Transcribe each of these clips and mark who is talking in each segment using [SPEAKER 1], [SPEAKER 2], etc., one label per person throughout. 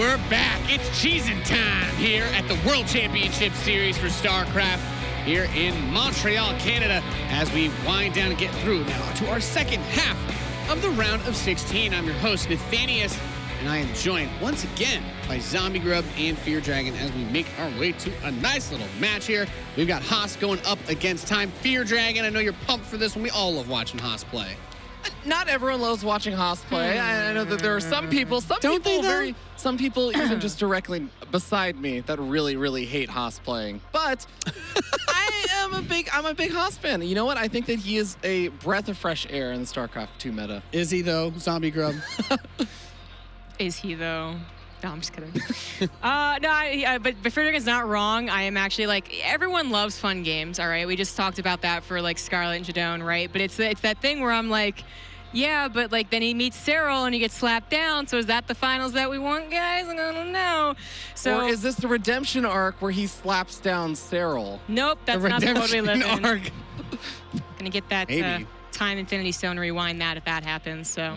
[SPEAKER 1] We're back. It's cheesin' time here at the World Championship Series for StarCraft here in Montreal, Canada, as we wind down and get through now to our second half of the round of 16. I'm your host, Nathanius, and I am joined once again by Zombie Grub and Fear Dragon as we make our way to a nice little match here. We've got Haas going up against Time. Fear Dragon, I know you're pumped for this one. We all love watching Haas play.
[SPEAKER 2] Not everyone loves watching Haas play. I know that there are some people even just directly beside me that really hate Haas playing. But I'm a big Haas fan. You know what? I think that he is a breath of fresh air in the StarCraft 2 meta.
[SPEAKER 1] Is he though, Zombie Grub?
[SPEAKER 3] Is he though? No, I'm just kidding. But Frederick not wrong. I am actually everyone loves fun games. All right, we just talked about that for Scarlet and Jadone, right? But it's that thing where I'm like, yeah, but then he meets Cyril and he gets slapped down. So is that the finals that we want, guys? I don't know. So
[SPEAKER 2] or is this the redemption arc where he slaps down Cyril?
[SPEAKER 3] Nope, that's not the world we live in.
[SPEAKER 1] Arc.
[SPEAKER 3] Gonna get that.
[SPEAKER 1] Maybe.
[SPEAKER 3] Time Infinity Stone, rewind that if that happens. So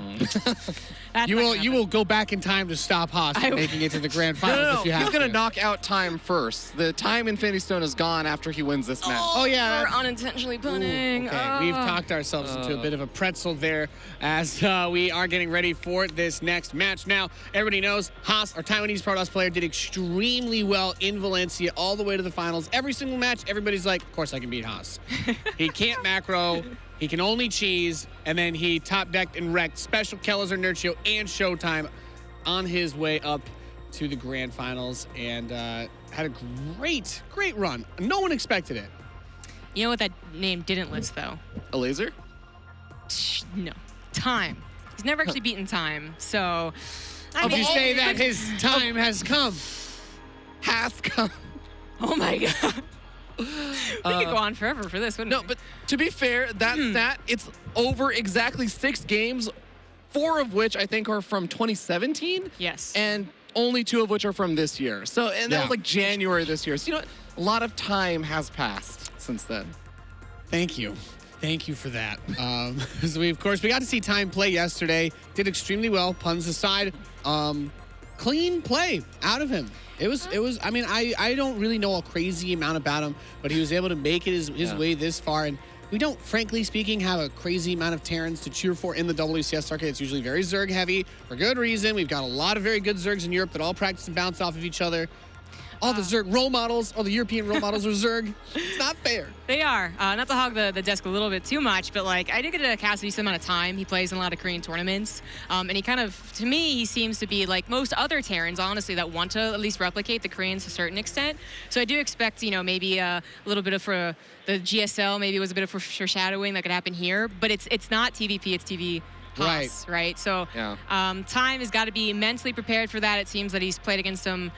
[SPEAKER 1] you will go back in time to stop Haas from making it to the grand finals.
[SPEAKER 2] No,
[SPEAKER 1] if you have
[SPEAKER 2] he's gonna
[SPEAKER 1] to.
[SPEAKER 2] knock out Time first. The Time Infinity Stone is gone after he wins this match.
[SPEAKER 3] Oh yeah, we're unintentionally punning.
[SPEAKER 1] Okay, we've talked ourselves into a bit of a pretzel there as we are getting ready for this next match. Now, everybody knows Haas, our Taiwanese Protoss player, did extremely well in Valencia all the way to the finals. Every single match, everybody's like, of course I can beat Haas. He can't macro. He can only cheese, and then he top-decked and wrecked Special Kellers Inertio and Showtime on his way up to the grand finals, and had a great run. No one expected it.
[SPEAKER 3] You know what that name didn't list, though?
[SPEAKER 2] A laser?
[SPEAKER 3] No. Time. He's never actually beaten Time, so...
[SPEAKER 1] Would you say that his time has come?
[SPEAKER 2] Has come.
[SPEAKER 3] Oh my god. We could go on forever for this, wouldn't we?
[SPEAKER 2] No, but to be fair, that stat, it's over exactly 6 games, 4 of which I think are from 2017.
[SPEAKER 3] Yes.
[SPEAKER 2] And only 2 of which are from this year. So, and that was January this year. So, you know what? A lot of time has passed since then.
[SPEAKER 1] Thank you. Thank you for that. So we got to see Time play yesterday. Did extremely well, puns aside. Clean play out of him. It was. I mean, I don't really know a crazy amount about him, but he was able to make it his way this far. And we don't, frankly speaking, have a crazy amount of Terrans to cheer for in the WCS arcade. It's usually very Zerg heavy for good reason. We've got a lot of very good Zergs in Europe that all practice and bounce off of each other. All the Zerg role models, all the European role models are Zerg. It's not fair.
[SPEAKER 3] They are. Not to hog the desk a little bit too much, but I did get to cast a decent amount of time. He plays in a lot of Korean tournaments. And he kind of, to me, he seems to be like most other Terrans, honestly, that want to at least replicate the Koreans to a certain extent. So I do expect, maybe a little bit of for the GSL, maybe it was a bit of foreshadowing that could happen here. But it's not TVP, it's TV. Right? So Time has got to be mentally prepared for that. It seems that he's played against them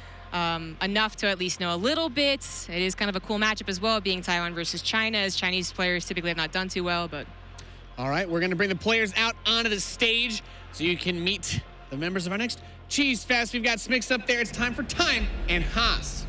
[SPEAKER 3] enough to at least know a little bit. It is kind of a cool matchup as well, being Taiwan versus China, as Chinese players typically have not done too well. But
[SPEAKER 1] all right, we're going to bring the players out onto the stage so you can meet the members of our next Cheese Fest. We've got Smix up there. It's time for Time and Haas.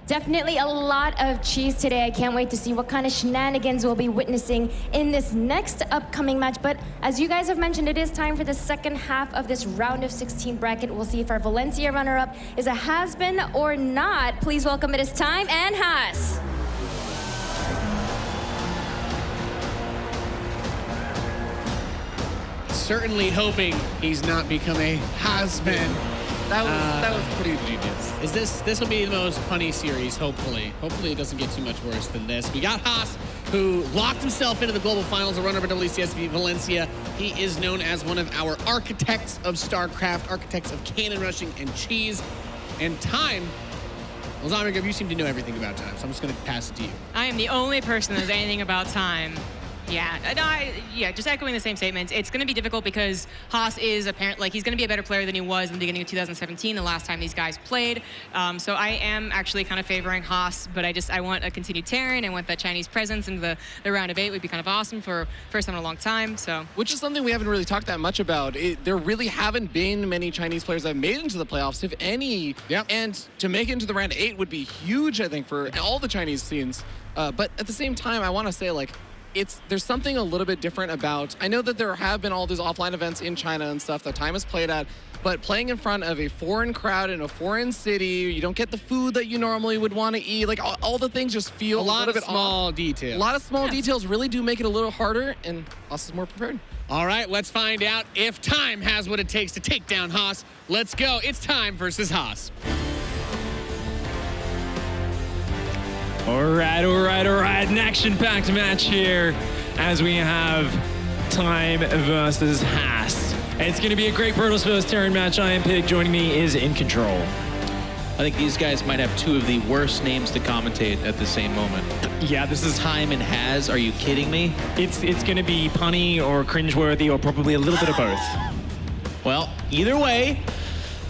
[SPEAKER 4] Definitely a lot of cheese today. I can't wait to see what kind of shenanigans we'll be witnessing in this next upcoming match. But as you guys have mentioned, it is time for the second half of this round of 16 bracket. We'll see if our Valencia runner-up is a has-been or not. Please welcome, it is Time and Haas.
[SPEAKER 1] Certainly hoping he's not become a has-been.
[SPEAKER 2] That was pretty genius.
[SPEAKER 1] This will be the most punny series, hopefully. Hopefully it doesn't get too much worse than this. We got Haas, who locked himself into the global finals, a runner-up at WCS Valencia. He is known as one of our architects of StarCraft, architects of cannon rushing and cheese. And Time, well, Zombie, you seem to know everything about Time, so I'm just going to pass it to you.
[SPEAKER 3] I am the only person that knows anything about Time. Just echoing the same statements. It's going to be difficult because Haas is apparently, he's going to be a better player than he was in the beginning of 2017, the last time these guys played. So I am actually kind of favoring Haas, but I want a continued Terran. I want that Chinese presence in the round of 8 would be kind of awesome for first time in a long time. So,
[SPEAKER 2] which is something we haven't really talked that much about. There really haven't been many Chinese players that have made it into the playoffs, if any.
[SPEAKER 1] Yep.
[SPEAKER 2] And to make it into the round of 8 would be huge, I think, for all the Chinese scenes. But at the same time, I want to say, there's something a little bit different about, I know that there have been all these offline events in China and stuff that Time has played at, but playing in front of a foreign crowd in a foreign city, you don't get the food that you normally would want to eat. Like all the things just feel a
[SPEAKER 1] lot
[SPEAKER 2] little
[SPEAKER 1] of
[SPEAKER 2] bit
[SPEAKER 1] small
[SPEAKER 2] off.
[SPEAKER 1] details.
[SPEAKER 2] A lot of small details really do make it a little harder, and Haas is more prepared.
[SPEAKER 1] All right, let's find out if Time has what it takes to take down Haas. Let's go. It's Time versus Haas.
[SPEAKER 5] All right. An action-packed match here as we have Time versus Haas. It's going to be a great Protoss vs. Terran match. I am Pig. Joining me is In Control.
[SPEAKER 6] I think these guys might have two of the worst names to commentate at the same moment.
[SPEAKER 5] Yeah, this is
[SPEAKER 6] Time and Has. Are you kidding me?
[SPEAKER 5] It's going to be punny or cringeworthy or probably a little bit of both.
[SPEAKER 6] Well, either way,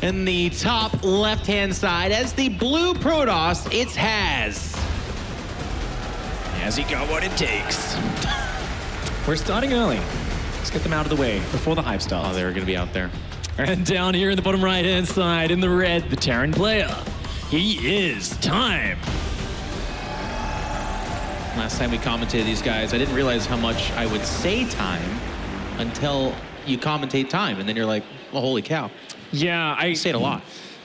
[SPEAKER 6] in the top left-hand side, as the blue Protoss, it's Has.
[SPEAKER 5] Has he got what it takes? We're starting early. Let's get them out of the way before the hype starts.
[SPEAKER 6] Oh, they're going to be out there.
[SPEAKER 5] And down here in the bottom right-hand side, in the red, the Terran player. He is Time.
[SPEAKER 6] Last time we commentated these guys, I didn't realize how much I would say Time until you commentate Time, and then you're like, well, holy cow.
[SPEAKER 5] Yeah, I
[SPEAKER 6] say it a lot.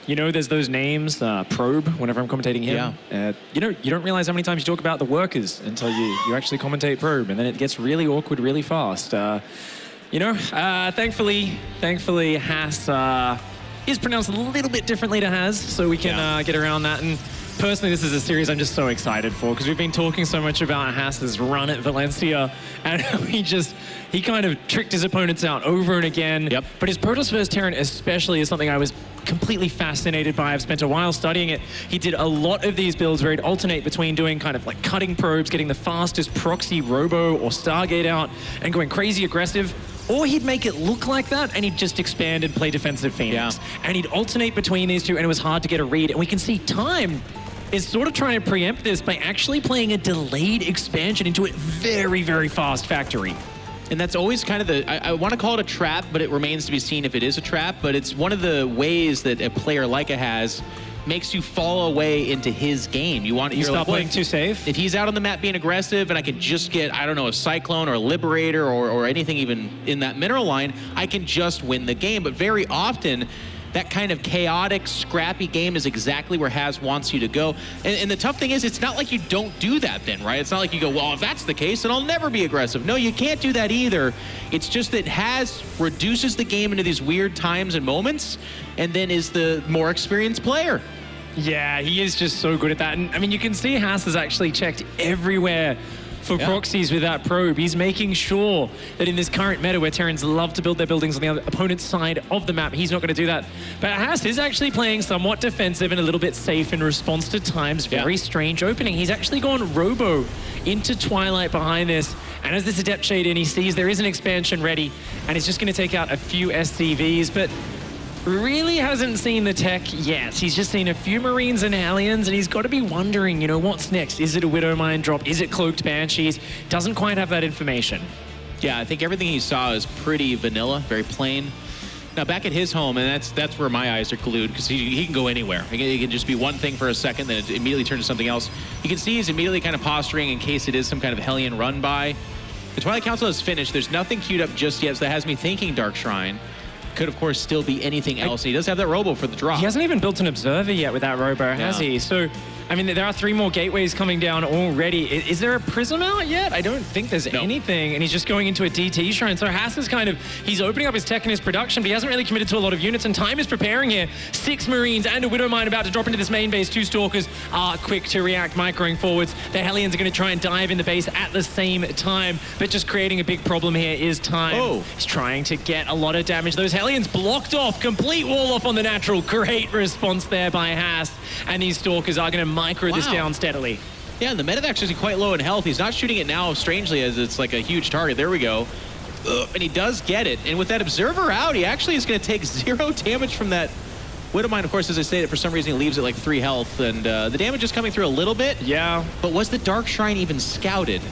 [SPEAKER 5] You know, there's those names, Probe, whenever I'm commentating him.
[SPEAKER 6] Yeah.
[SPEAKER 5] You don't realize how many times you talk about the workers until you actually commentate Probe, and then it gets really awkward really fast. Thankfully, Haas is pronounced a little bit differently to Has, so we can get around that. And personally, this is a series I'm just so excited for because we've been talking so much about Haas's run at Valencia, and he kind of tricked his opponents out over and again.
[SPEAKER 6] Yep.
[SPEAKER 5] But his Protoss vs. Terran especially is something I was completely fascinated by. I've spent a while studying it. He did a lot of these builds where he'd alternate between doing kind of like cutting probes, getting the fastest proxy robo or Stargate out, and going crazy aggressive. Or he'd make it look like that, and he'd just expand and play defensive Phoenix.
[SPEAKER 6] Yeah.
[SPEAKER 5] And he'd alternate between these two, and it was hard to get a read. And we can see Time is sort of trying to preempt this by actually playing a delayed expansion into a very, very fast factory.
[SPEAKER 6] And that's always kind of I want to call it a trap, but it remains to be seen if it is a trap. But it's one of the ways that a player like a Has makes you fall away into his game. You
[SPEAKER 5] stop playing too safe.
[SPEAKER 6] If he's out on the map being aggressive and I can just get, I don't know, a Cyclone or a Liberator or anything even in that mineral line, I can just win the game. But very often, that kind of chaotic, scrappy game is exactly where Has wants you to go. And the tough thing is, it's not like you don't do that then, right? It's not like you go, well, if that's the case, then I'll never be aggressive. No, you can't do that either. It's just that Has reduces the game into these weird times and moments, and then is the more experienced player.
[SPEAKER 5] Yeah, he is just so good at that. And I mean, you can see Haas has actually checked everywhere for proxies with that probe. He's making sure that in this current meta where Terrans love to build their buildings on the other opponent's side of the map, he's not going to do that. But Haas is actually playing somewhat defensive and a little bit safe in response to Time's very strange opening. He's actually gone Robo into Twilight behind this. And as this Adept Shade in, he sees there is an expansion ready, and he's just going to take out a few SCVs, but really hasn't seen the tech yet. He's just seen a few Marines and Hellions, and he's got to be wondering, what's next? Is it a Widow Mine drop? Is it Cloaked Banshees? Doesn't quite have that information.
[SPEAKER 6] Yeah, I think everything he saw is pretty vanilla, very plain. Now back at his home, and that's where my eyes are glued, because he can go anywhere. He can just be one thing for a second, then it immediately turns to something else. You can see he's immediately kind of posturing in case it is some kind of Hellion run by. The Twilight Council is finished. There's nothing queued up just yet, so that has me thinking Dark Shrine. Could, of course, still be anything else. He does have that Robo for the drop.
[SPEAKER 5] He hasn't even built an Observer yet with that Robo, has he? So, I mean, there are 3 more gateways coming down already. Is there a Prism out yet? I don't think there's anything. And he's just going into a DT Shrine. So Haas is he's opening up his tech and his production, but he hasn't really committed to a lot of units. And Time is preparing here. 6 Marines and a Widow Mine about to drop into this main base. 2 Stalkers are quick to react, microing forwards. The Hellions are going to try and dive in the base at the same time. But just creating a big problem here is Time. He's trying to get a lot of damage. Those Hellions blocked off. Complete wall off on the natural. Great response there by Haas. And these Stalkers are going to micro this down steadily.
[SPEAKER 6] Yeah, and the Medivac is quite low in health. He's not shooting it now, strangely, as it's like a huge target. There we go. And he does get it. And with that Observer out, he actually is going to take 0 damage from that Widow Mine. Of course, as I stated, for some reason he leaves it like 3 health. And the damage is coming through a little bit.
[SPEAKER 5] Yeah.
[SPEAKER 6] But was the Dark Shrine even scouted?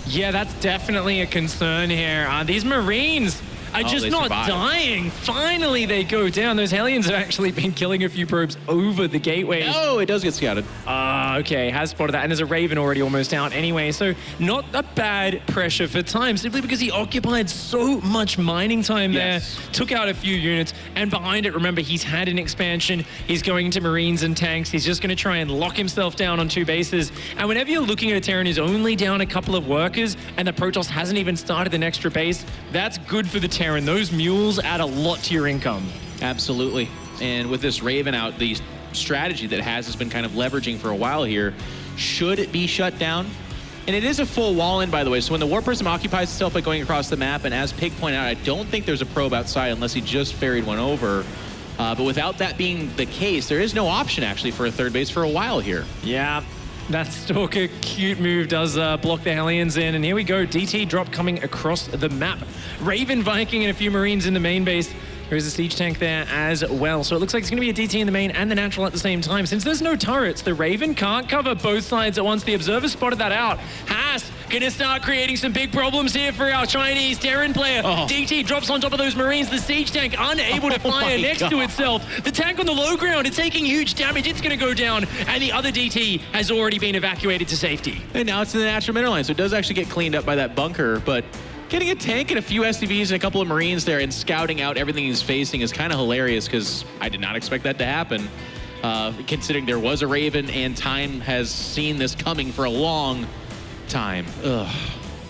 [SPEAKER 5] Yeah, that's definitely a concern here. These Marines are just
[SPEAKER 6] they
[SPEAKER 5] not
[SPEAKER 6] survived.
[SPEAKER 5] dying. Finally, they go down. Those Hellions have actually been killing a few probes over the gateways.
[SPEAKER 6] Oh, it does get scouted.
[SPEAKER 5] Okay, has spotted that. And there's a Raven already almost out anyway. So not a bad pressure for time, simply because he occupied so much mining time there. Took out a few units. And behind it, remember, he's had an expansion. He's going into Marines and tanks. He's just going to try and lock himself down on 2 bases. And whenever you're looking at a Terran who's only down a couple of workers and the Protoss hasn't even started an extra base, that's good for the Terran. Those mules add a lot to your income.
[SPEAKER 6] Absolutely. And with this Raven out, the strategy that has been kind of leveraging for a while here, should it be shut down? And it is a full wall in, by the way. So when the War Prism occupies itself by going across the map, and as Pig pointed out, I don't think there's a probe outside unless he just ferried one over. But without that being the case, there is no option actually for a third base for a while here.
[SPEAKER 5] Yeah. That Stalker cute move does block the Hellions in. And here we go. DT drop coming across the map. Raven, Viking, and a few Marines in the main base. There's a siege tank there as well. So it looks like it's going to be a DT in the main and the natural at the same time. Since there's no turrets, the Raven can't cover both sides at once. The Observer spotted that out. Haas going to start creating some big problems here for our Chinese Terran player. DT drops on top of those Marines. The siege tank unable to fire next to itself. The tank on the low ground is taking huge damage. It's going to go down. And the other DT has already been evacuated to safety.
[SPEAKER 6] And now it's in the natural mineral line, so it does actually get cleaned up by that bunker. But getting a tank and a few SCVs and a couple of Marines there and scouting out everything he's facing is kind of hilarious, because I did not expect that to happen, considering there was a Raven and time has seen this coming for a long time.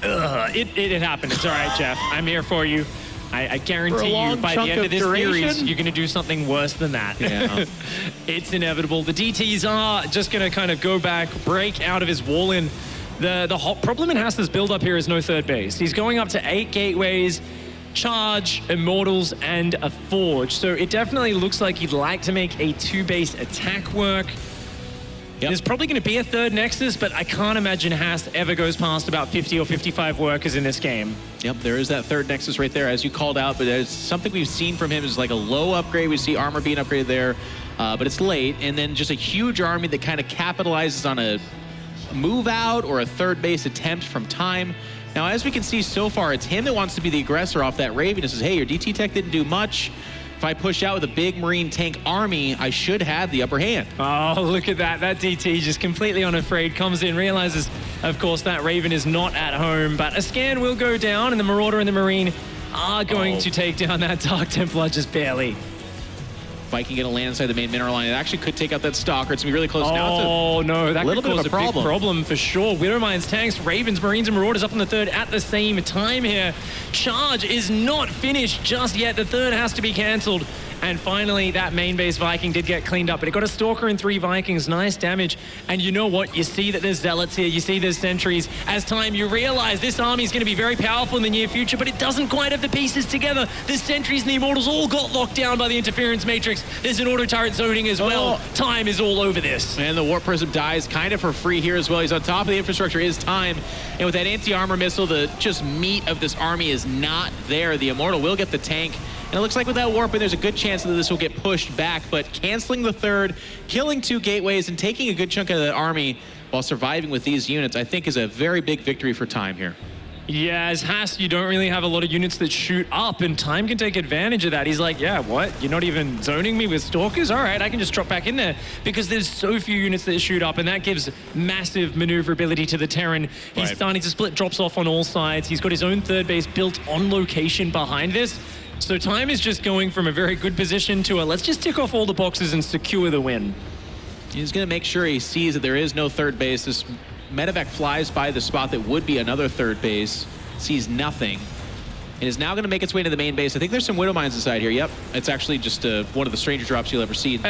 [SPEAKER 5] It happened. It's all right, Jeff. I'm here for you. I guarantee you by the end of this series, you're going to do something worse than that.
[SPEAKER 6] Yeah.
[SPEAKER 5] It's inevitable. The DTs are just going to kind of go back, break out of his wall in. The hot problem in Haas's build up here is no third base. He's going up to 8 gateways, charge, immortals, and a forge. So it definitely looks like he'd like to make a 2-base attack work. There's probably going to be a third Nexus, but I can't imagine Haas ever goes past about 50 or 55 workers in this game.
[SPEAKER 6] Yep, there is that third Nexus right there, as you called out, but there's something we've seen from him is like a low upgrade. We see armor being upgraded there, but it's late. And then just a huge army that kind of capitalizes on a move out or a third base attempt from time. Now, as we can see so far, it's him that wants to be the aggressor off that Raven. It says, hey, your DT tech didn't do much. If I push out with a big Marine tank army, I should have the upper hand.
[SPEAKER 5] Oh, look at that. That DT just completely unafraid comes in, realizes, of course, that Raven is not at home, but a scan will go down, and the Marauder and the Marine are going to take down that Dark Templar just barely.
[SPEAKER 6] Viking gonna land inside the main mineral line. It actually could take out that Stalker. It's gonna be really close now.
[SPEAKER 5] Oh no, that could cause a big
[SPEAKER 6] problem.
[SPEAKER 5] problem for sure. Widowmines, tanks, Ravens, Marines, and Marauders up in the third at the same time here. Charge is not finished just yet. The third has to be cancelled. And finally, that main base Viking did get cleaned up, but it got a Stalker and 3 Vikings. Nice damage. And you know what? You see that there's Zealots here. You see there's Sentries. As time, you realize this army is going to be very powerful in the near future, but it doesn't quite have the pieces together. The Sentries and the Immortals all got locked down by the Interference Matrix. There's an auto turret zoning as well. Time is all over this.
[SPEAKER 6] And the Warp Prism dies kind of for free here as well. He's on top of the infrastructure, is time. And with that anti-armor missile, the just meat of this army is not there. The Immortal will get the tank. And it looks like with that warping, there's a good chance that this will get pushed back, but canceling the third, killing 2 gateways, and taking a good chunk of the army while surviving with these units, I think is a very big victory for time here.
[SPEAKER 5] Yeah, as Haas, you don't really have a lot of units that shoot up, and time can take advantage of that. He's like, yeah, what? You're not even zoning me with Stalkers? All right, I can just drop back in there, because there's so few units that shoot up, and that gives massive maneuverability to the Terran. He's starting to split drops off on all sides. He's got his own third base built on location behind this. So time is just going from a very good position to a let's just tick off all the boxes and secure the win.
[SPEAKER 6] He's going to make sure he sees that there is no third base. This medevac flies by the spot that would be another third base, sees nothing, and is now going to make its way to the main base. I think there's some Widow Mines inside here. Yep, it's actually just one of the stranger drops you'll ever see in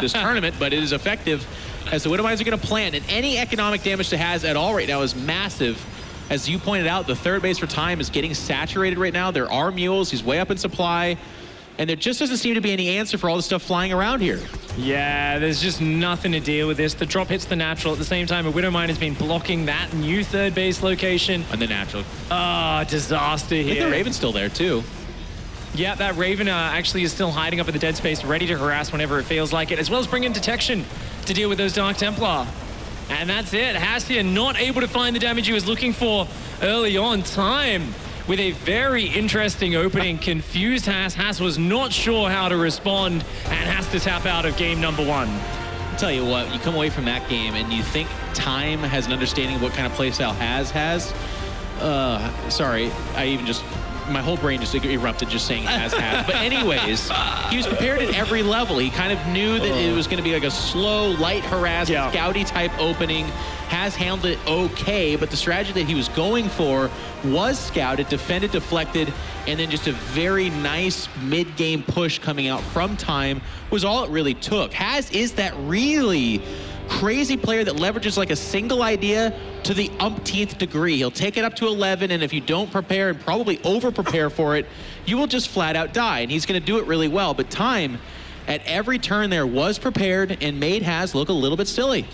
[SPEAKER 6] this tournament, but it is effective as the Widow Mines are going to plant, and any economic damage it has at all right now is massive. As you pointed out, the third base for time is getting saturated right now. There are mules. He's way up in supply. And there just doesn't seem to be any answer for all the stuff flying around here.
[SPEAKER 5] Yeah, there's just nothing to deal with this. The drop hits the natural. At the same time, a Widow Mine has been blocking that new third base location.
[SPEAKER 6] And the natural.
[SPEAKER 5] Ah, disaster here.
[SPEAKER 6] I think the Raven's still there, too.
[SPEAKER 5] Yeah, that Raven actually is still hiding up in the dead space, ready to harass whenever it feels like it, as well as bring in detection to deal with those Dark Templar. And that's it. Hassia not able to find the damage he was looking for early on. Time with a very interesting opening, confused Haas. Haas was not sure how to respond and has to tap out of game number 1.
[SPEAKER 6] I'll tell you what, you come away from that game and you think Time has an understanding of what kind of playstyle has. Sorry, my whole brain just erupted just saying has. But anyways, he was prepared at every level. He kind of knew that it was going to be like a slow, light harass, scouty type opening. Has handled it okay, but the strategy that he was going for was scouted, defended, deflected, and then just a very nice mid-game push coming out from Time was all it really took. Has is that really crazy player that leverages like a single idea to the umpteenth degree. He'll take it up to 11, and if you don't prepare and probably over-prepare for it, you will just flat out die, and he's going to do it really well. But Time, at every turn there, was prepared and made Has look a little bit silly.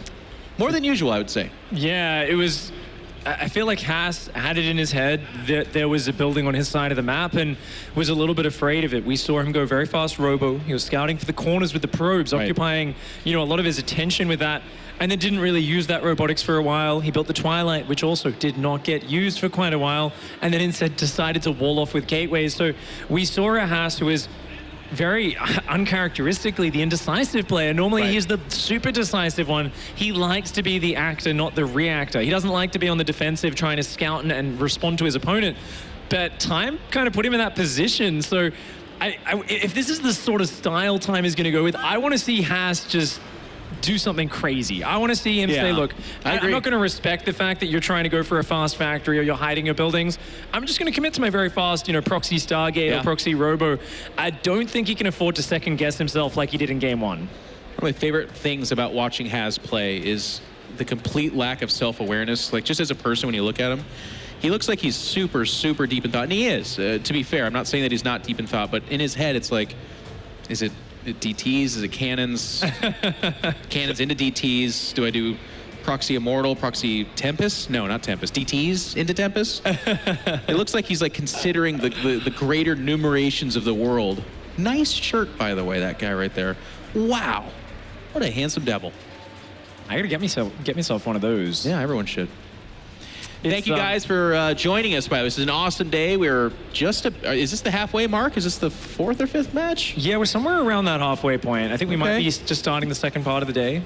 [SPEAKER 6] More than usual, I would say.
[SPEAKER 5] Yeah, it was... I feel like Haas had it in his head that there was a building on his side of the map and was a little bit afraid of it. We saw him go very fast robo. He was scouting for the corners with the probes, occupying, a lot of his attention with that, and then didn't really use that robotics for a while. He built the Twilight, which also did not get used for quite a while, and then instead decided to wall off with gateways. So we saw a Haas who was very uncharacteristically the indecisive player. Normally he's the super decisive one. He likes to be the actor, not the reactor. He doesn't like to be on the defensive trying to scout and respond to his opponent. But Time kind of put him in that position. So if this is the sort of style Time is going to go with, I want to see Haas just do something crazy. I want to see him say, look, I'm not going to respect the fact that you're trying to go for a fast factory or you're hiding your buildings. I'm just going to commit to my very fast, proxy Stargate or proxy Robo. I don't think he can afford to second guess himself like he did in game 1.
[SPEAKER 6] One of my favorite things about watching Has play is the complete lack of self-awareness. Like, just as a person, when you look at him, he looks like he's super, super deep in thought. And he is, to be fair. I'm not saying that he's not deep in thought, but in his head, it's like, is it DTs? Is it cannons? Cannons into DTs? Do I do proxy Immortal, proxy Tempest? No, not Tempest. DTs into Tempest? It looks like he's like considering the greater numerations of the world. Nice shirt, by the way, that guy right there. Wow. What a handsome devil.
[SPEAKER 5] I gotta get myself one of those.
[SPEAKER 6] Yeah, everyone should. Thank you guys for joining us. By the way, this is an awesome day. We're just is this the halfway mark? Is this the 4th or 5th match?
[SPEAKER 5] Yeah, we're somewhere around that halfway point. I think we might be just starting the second part of the day.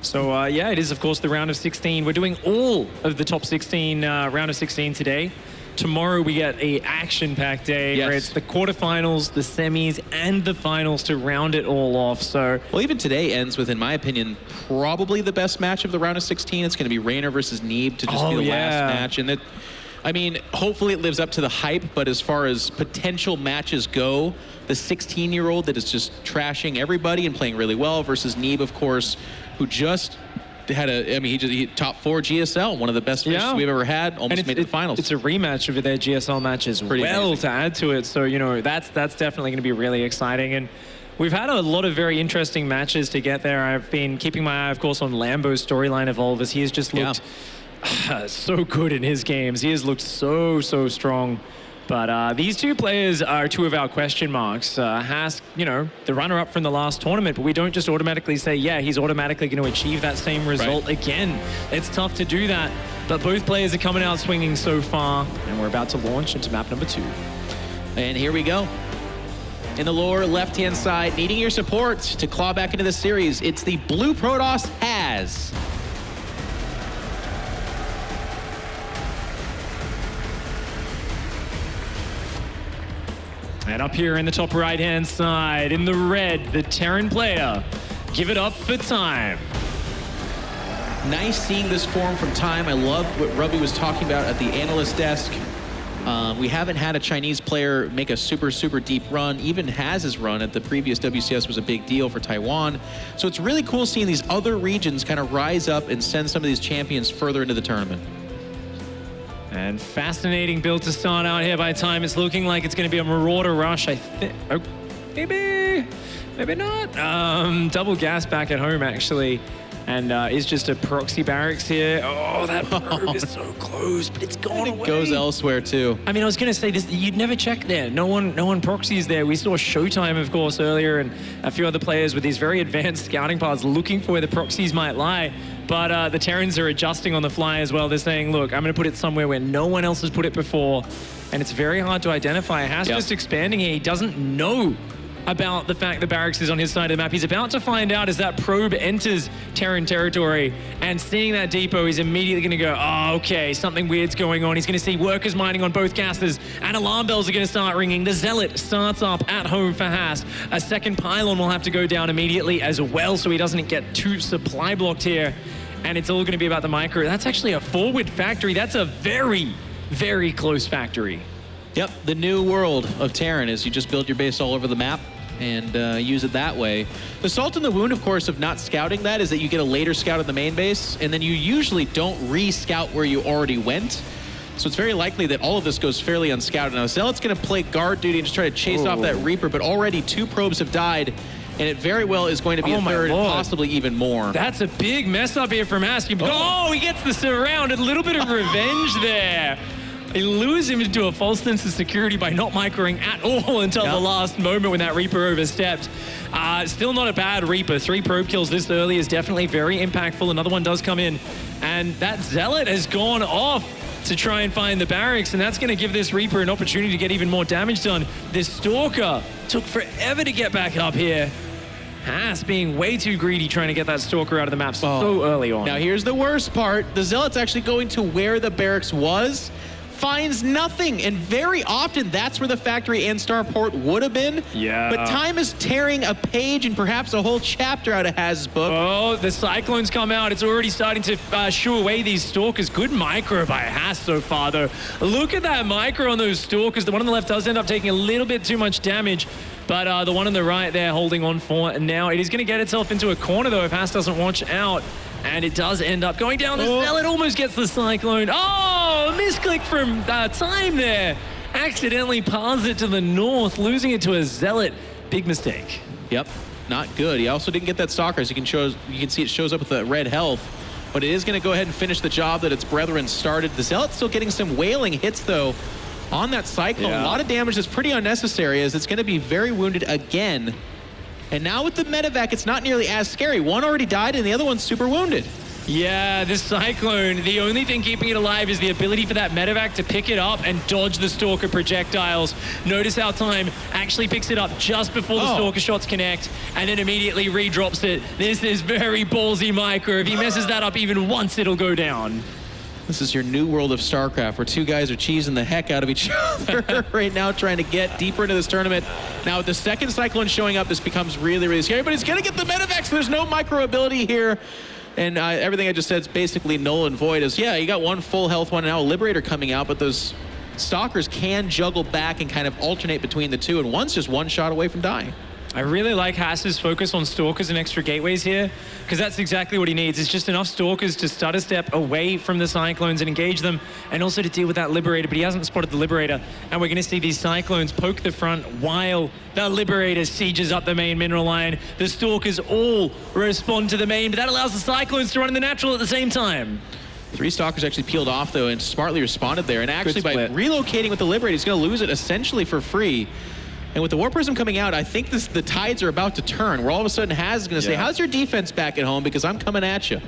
[SPEAKER 5] So yeah, it is of course the round of 16. We're doing all of the top 16 round of 16 today. Tomorrow we get a action-packed day where it's the quarterfinals, the semis, and the finals to round it all off. So,
[SPEAKER 6] well, even today ends with, in my opinion, probably the best match of the round of 16. It's going to be Raynor versus Neeb to just be the last match. And I mean, hopefully it lives up to the hype, but as far as potential matches go, the 16-year-old that is just trashing everybody and playing really well versus Neeb, of course, who just had he top 4 GSL, one of the best fishes we've ever had, almost made it to the finals.
[SPEAKER 5] It's a rematch of their GSL matches to add to it. So, that's definitely going to be really exciting. And we've had a lot of very interesting matches to get there. I've been keeping my eye, of course, on Lambo's storyline evolve as he has just looked so good in his games. He has looked so strong. But these two players are two of our question marks. Haas, the runner-up from the last tournament, but we don't just automatically say, yeah, he's automatically going to achieve that same result again. It's tough to do that, but both players are coming out swinging so far, and we're about to launch into map number 2.
[SPEAKER 6] And here we go. In the lower left-hand side, needing your support to claw back into the series, it's the Blue Protoss Has.
[SPEAKER 5] And up here in the top right-hand side, in the red, the Terran player. Give it up for Time.
[SPEAKER 6] Nice seeing this form from Time. I love what Rubby was talking about at the analyst desk. We haven't had a Chinese player make a super deep run. Even Haz's run at the previous WCS was a big deal for Taiwan. So it's really cool seeing these other regions kind of rise up and send some of these champions further into the tournament.
[SPEAKER 5] And fascinating build to start out here by Time. It's looking like it's going to be a Marauder rush, I think. Oh, maybe not. Double gas back at home, actually. And is just a proxy barracks here. Oh, that probe is so close, but it's gone away.
[SPEAKER 6] It goes elsewhere, too.
[SPEAKER 5] I mean, I was going to say, this. You'd never check there. No one proxies there. We saw Showtime, of course, earlier, and a few other players with these very advanced scouting paths looking for where the proxies might lie. But the Terrans are adjusting on the fly as well. They're saying, look, I'm going to put it somewhere where no one else has put it before. And it's very hard to identify. Haas just expanding here. He doesn't know about the fact that Barracks is on his side of the map. He's about to find out as that probe enters Terran territory, and seeing that depot, he's immediately going to go, oh, okay, something weird's going on. He's going to see workers mining on both gases, and alarm bells are going to start ringing. The Zealot starts up at home for Haas. A second pylon will have to go down immediately as well, so he doesn't get too supply blocked here. And it's all going to be about the micro. That's actually a forward factory. That's a very, very close factory.
[SPEAKER 6] Yep, the new world of Terran is you just build your base all over the map and use it that way. The salt in the wound, of course, of not scouting that is that you get a later scout at the main base, and then you usually don't re-scout where you already went. So it's very likely that all of this goes fairly unscouted. Now, Zealot's going to play guard duty and just try to chase off that Reaper, but already 2 probes have died, and it very well is going to be a third and possibly even more.
[SPEAKER 5] That's a big mess up here from Asky. Oh, he gets the surround. A little bit of revenge there. He lures him into a false sense of security by not microing at all until the last moment when that Reaper overstepped. Still not a bad Reaper. 3 probe kills this early is definitely very impactful. Another one does come in. And that Zealot has gone off to try and find the barracks, and that's going to give this Reaper an opportunity to get even more damage done. This Stalker took forever to get back up here. Haas being way too greedy trying to get that Stalker out of the map so early on.
[SPEAKER 6] Now here's the worst part. The Zealot's actually going to where the barracks was, finds nothing, and very often that's where the factory and starport would have been.
[SPEAKER 5] Yeah.
[SPEAKER 6] But time is tearing a page and perhaps a whole chapter out of Haz's book.
[SPEAKER 5] Oh, the Cyclones come out. It's already starting to shoo away these Stalkers. Good micro by Haas so far, though. Look at that micro on those Stalkers. The one on the left does end up taking a little bit too much damage, but the one on the right there holding on for now. It is going to get itself into a corner, though, if Haas doesn't watch out. And it does end up going down. The Zealot almost gets the Cyclone. Oh, a misclick from Time there. Accidentally paused it to the north, losing it to a Zealot. Big mistake.
[SPEAKER 6] Yep, not good. He also didn't get that Stalker, as you can see it shows up with the red health. But it is going to go ahead and finish the job that its brethren started. The Zealot's still getting some wailing hits, though, on that Cyclone. A lot of damage that's pretty unnecessary, as it's going to be very wounded again. And now with the medevac, it's not nearly as scary. One already died, and the other one's super wounded.
[SPEAKER 5] Yeah, this Cyclone, the only thing keeping it alive is the ability for that medevac to pick it up and dodge the Stalker projectiles. Notice how Time actually picks it up just before the Stalker shots connect, and then immediately redrops it. This is very ballsy micro. If he messes that up even once, it'll go down.
[SPEAKER 6] This is your new world of StarCraft, where 2 guys are cheesing the heck out of each other right now, trying to get deeper into this tournament. Now, with the second Cyclone showing up, this becomes really, really scary, but he's going to get the medevac, so there's no micro ability here. And everything I just said is basically null and void. You got 1 full health one, and now a Liberator coming out, but those Stalkers can juggle back and kind of alternate between the 2, and one's just 1 shot away from dying.
[SPEAKER 5] I really like Haas's focus on Stalkers and extra gateways here, because that's exactly what he needs. It's just enough Stalkers to stutter step away from the Cyclones and engage them, and also to deal with that Liberator, but he hasn't spotted the Liberator, and we're going to see these Cyclones poke the front while the Liberator sieges up the main mineral line. The Stalkers all respond to the main, but that allows the Cyclones to run in the natural at the same time.
[SPEAKER 6] 3 Stalkers actually peeled off, though, and smartly responded there, and actually by relocating with the Liberator, he's going to lose it essentially for free. And with the War Prism coming out, I think the tides are about to turn, where all of a sudden Haz is going to say, how's your defense back at home? Because I'm coming at you.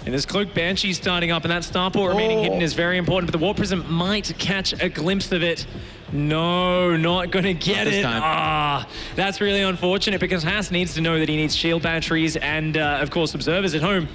[SPEAKER 5] And this Cloak Banshee starting up, and that Starport remaining hidden is very important, but the War Prism might catch a glimpse of it. No, not going to get it. That's really unfortunate, because Haas needs to know that he needs shield batteries and, of course, observers at home.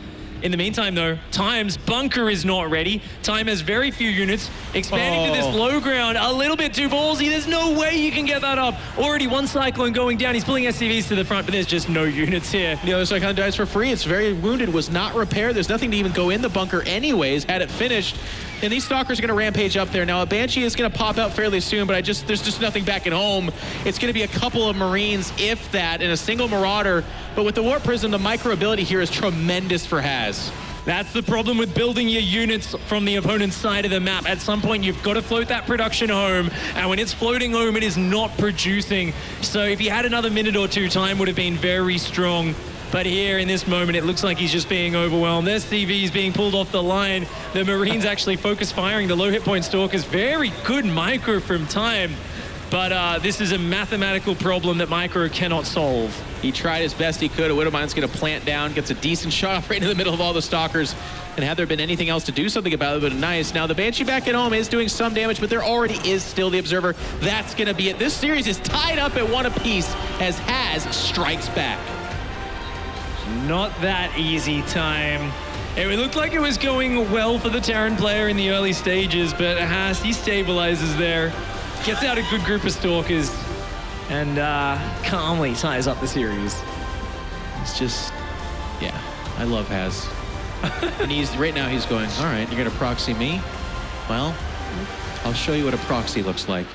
[SPEAKER 5] In the meantime, though, Time's bunker is not ready. Time has very few units. Expanding to this low ground, a little bit too ballsy. There's no way you can get that up. Already 1 Cyclone going down. He's pulling SCVs to the front, but there's just no units here.
[SPEAKER 6] The other Cyclone dies for free. It's very wounded, was not repaired. There's nothing to even go in the bunker anyways, had it finished. And these Stalkers are going to rampage up there. Now, a Banshee is going to pop out fairly soon, but there's just nothing back at home. It's going to be a couple of Marines, if that, and a single Marauder. But with the Warp Prism, the micro ability here is tremendous for Haz.
[SPEAKER 5] That's the problem with building your units from the opponent's side of the map. At some point, you've got to float that production home, and when it's floating home, it is not producing. So if he had another minute or 2, Time would have been very strong. But here in this moment, it looks like he's just being overwhelmed. There's CVs being pulled off the line. The Marines actually focus firing the low hit point Stalkers. Very good micro from Time. But this is a mathematical problem that Micro cannot solve.
[SPEAKER 6] He tried his best he could. Widowmine's going to plant down, gets a decent shot right in the middle of all the Stalkers. And had there been anything else to do something about it, would have been nice. Now, the Banshee back at home is doing some damage, but there already is still the Observer. That's going to be it. This series is tied up at 1 apiece as Haz strikes back.
[SPEAKER 5] Not that easy time. It looked like it was going well for the Terran player in the early stages, but Haas, he stabilizes there, gets out a good group of Stalkers, and calmly ties up the series.
[SPEAKER 6] It's just, yeah, I love Haz. And right now he's going, all right, you're going to proxy me? Well, I'll show you what a proxy looks like.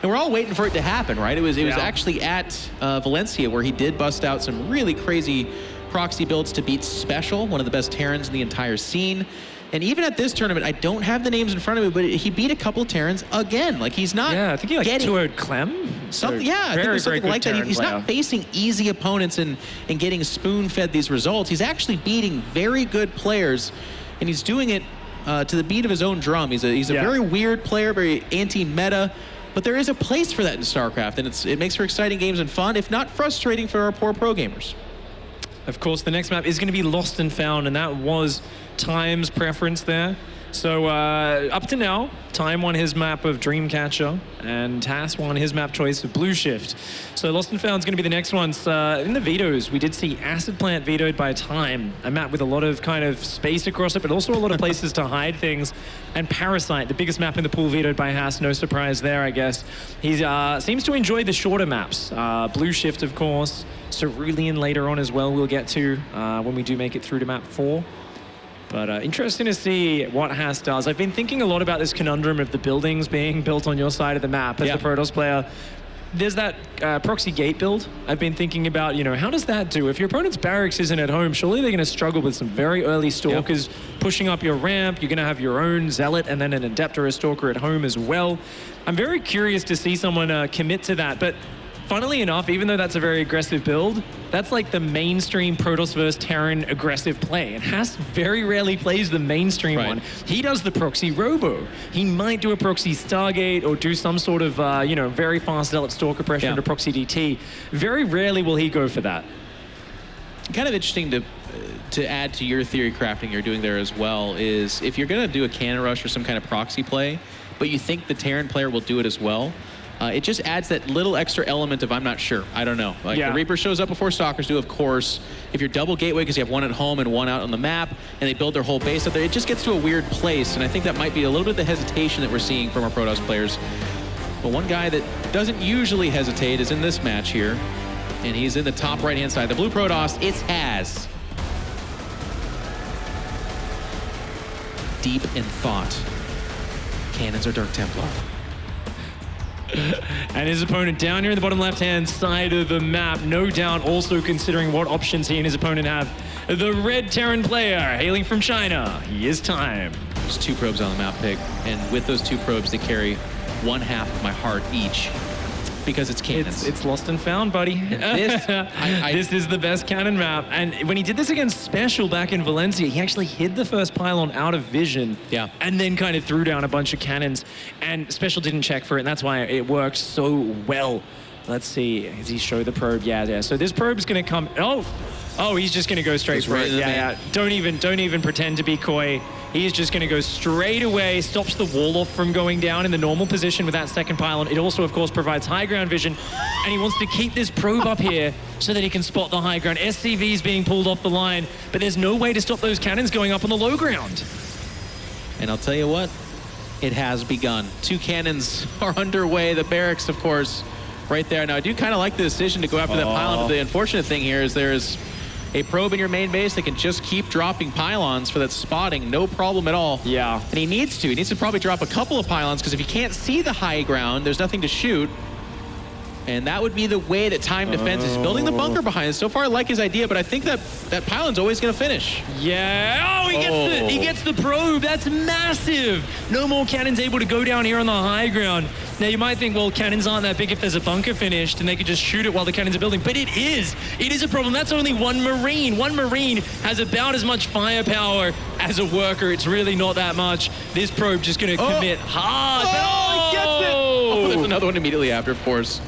[SPEAKER 6] And we're all waiting for it to happen, right? It was actually at Valencia where he did bust out some really crazy proxy builds to beat Special, one of the best Terrans in the entire scene. And even at this tournament, I don't have the names in front of me, but he beat a couple Terrans again. Like, he's not
[SPEAKER 5] I think he like 2-0'd Clem.
[SPEAKER 6] Something, yeah, I think it was something like that. He's not facing easy opponents and getting spoon-fed these results. He's actually beating very good players, and he's doing it to the beat of his own drum. He's a very weird player, very anti-meta, but there is a place for that in StarCraft, and it makes for exciting games and fun, if not frustrating for our poor pro gamers.
[SPEAKER 5] Of course, the next map is going to be Lost and Found, and that was Time's preference there. So up to now, Time won his map of Dreamcatcher, and Tass won his map choice of Blue Shift. So Lost and Found is going to be the next one. In the vetoes, we did see Acid Plant vetoed by Time, a map with a lot of kind of space across it, but also a lot of places to hide things. And Parasite, the biggest map in the pool, vetoed by Haas. No surprise there, I guess. He seems to enjoy the shorter maps. Blue Shift, of course. Cerulean later on as well, we'll get to when we do make it through to map 4. But interesting to see what Haas does. I've been thinking a lot about this conundrum of the buildings being built on your side of the map as the Protoss player. There's that proxy gate build I've been thinking about, how does that do? If your opponent's barracks isn't at home, surely they're going to struggle with some very early Stalkers pushing up your ramp. You're going to have your own Zealot and then an Adept or a Stalker at home as well. I'm very curious to see someone commit to that, but funnily enough, even though that's a very aggressive build, that's like the mainstream Protoss versus Terran aggressive play. And Haas very rarely plays the mainstream one. He does the proxy Robo. He might do a proxy Stargate or do some sort of, very fast Zealot Stalker pressure into proxy DT. Very rarely will he go for that.
[SPEAKER 6] Kind of interesting to add to your theory crafting you're doing there as well is if you're going to do a cannon rush or some kind of proxy play, but you think the Terran player will do it as well, it just adds that little extra element of I'm not sure. I don't know. Like the Reaper shows up before Stalkers do, of course. If you're double gateway because you have one at home and one out on the map, and they build their whole base up there, it just gets to a weird place. And I think that might be a little bit of the hesitation that we're seeing from our Protoss players. But one guy that doesn't usually hesitate is in this match here, and he's in the top right-hand side. The blue Protoss, it's Haz. Deep in thought. Cannons are Dark Templar.
[SPEAKER 5] And his opponent down here in the bottom left-hand side of the map, no doubt also considering what options he and his opponent have. The red Terran player, hailing from China, he is Time.
[SPEAKER 6] There's 2 probes on the map, Pig, and with those 2 probes, they carry 1/2 of my heart each. Because it's cannons.
[SPEAKER 5] It's Lost and Found, buddy. This is the best cannon map. And when he did this against Special back in Valencia, he actually hid the first pylon out of vision. And then kind of threw down a bunch of cannons. And Special didn't check for it, and that's why it worked so well. Let's see. Does he show the probe? Yeah. So this probe's going to come. Oh, he's just going to go straight for it. Don't even pretend to be coy. He's just going to go straight away, stops the wall off from going down in the normal position with that second pylon. It also, of course, provides high ground vision, and he wants to keep this probe up here so that he can spot the high ground. SCV's being pulled off the line, but there's no way to stop those cannons going up on the low ground.
[SPEAKER 6] And I'll tell you what, it has begun. 2 cannons are underway. The barracks, of course, right there. Now, I do kind of like the decision to go after that pylon, but the unfortunate thing here is there's a probe in your main base that can just keep dropping pylons for that spotting, no problem at all. And he needs to probably drop a couple of pylons, because if he can't see the high ground, there's nothing to shoot. And that would be the way that Time defends. He's building the bunker behind it. So far, I like his idea, but I think that pylon's always going to finish.
[SPEAKER 5] He gets the probe. That's massive. No more cannons able to go down here on the high ground. Now, you might think, well, cannons aren't that big if there's a bunker finished, and they could just shoot it while the cannons are building. But it is. It is a problem. That's only 1 Marine. 1 Marine has about as much firepower as a worker. It's really not that much. This probe just going to commit hard.
[SPEAKER 6] He gets it! there's another one immediately after, of course.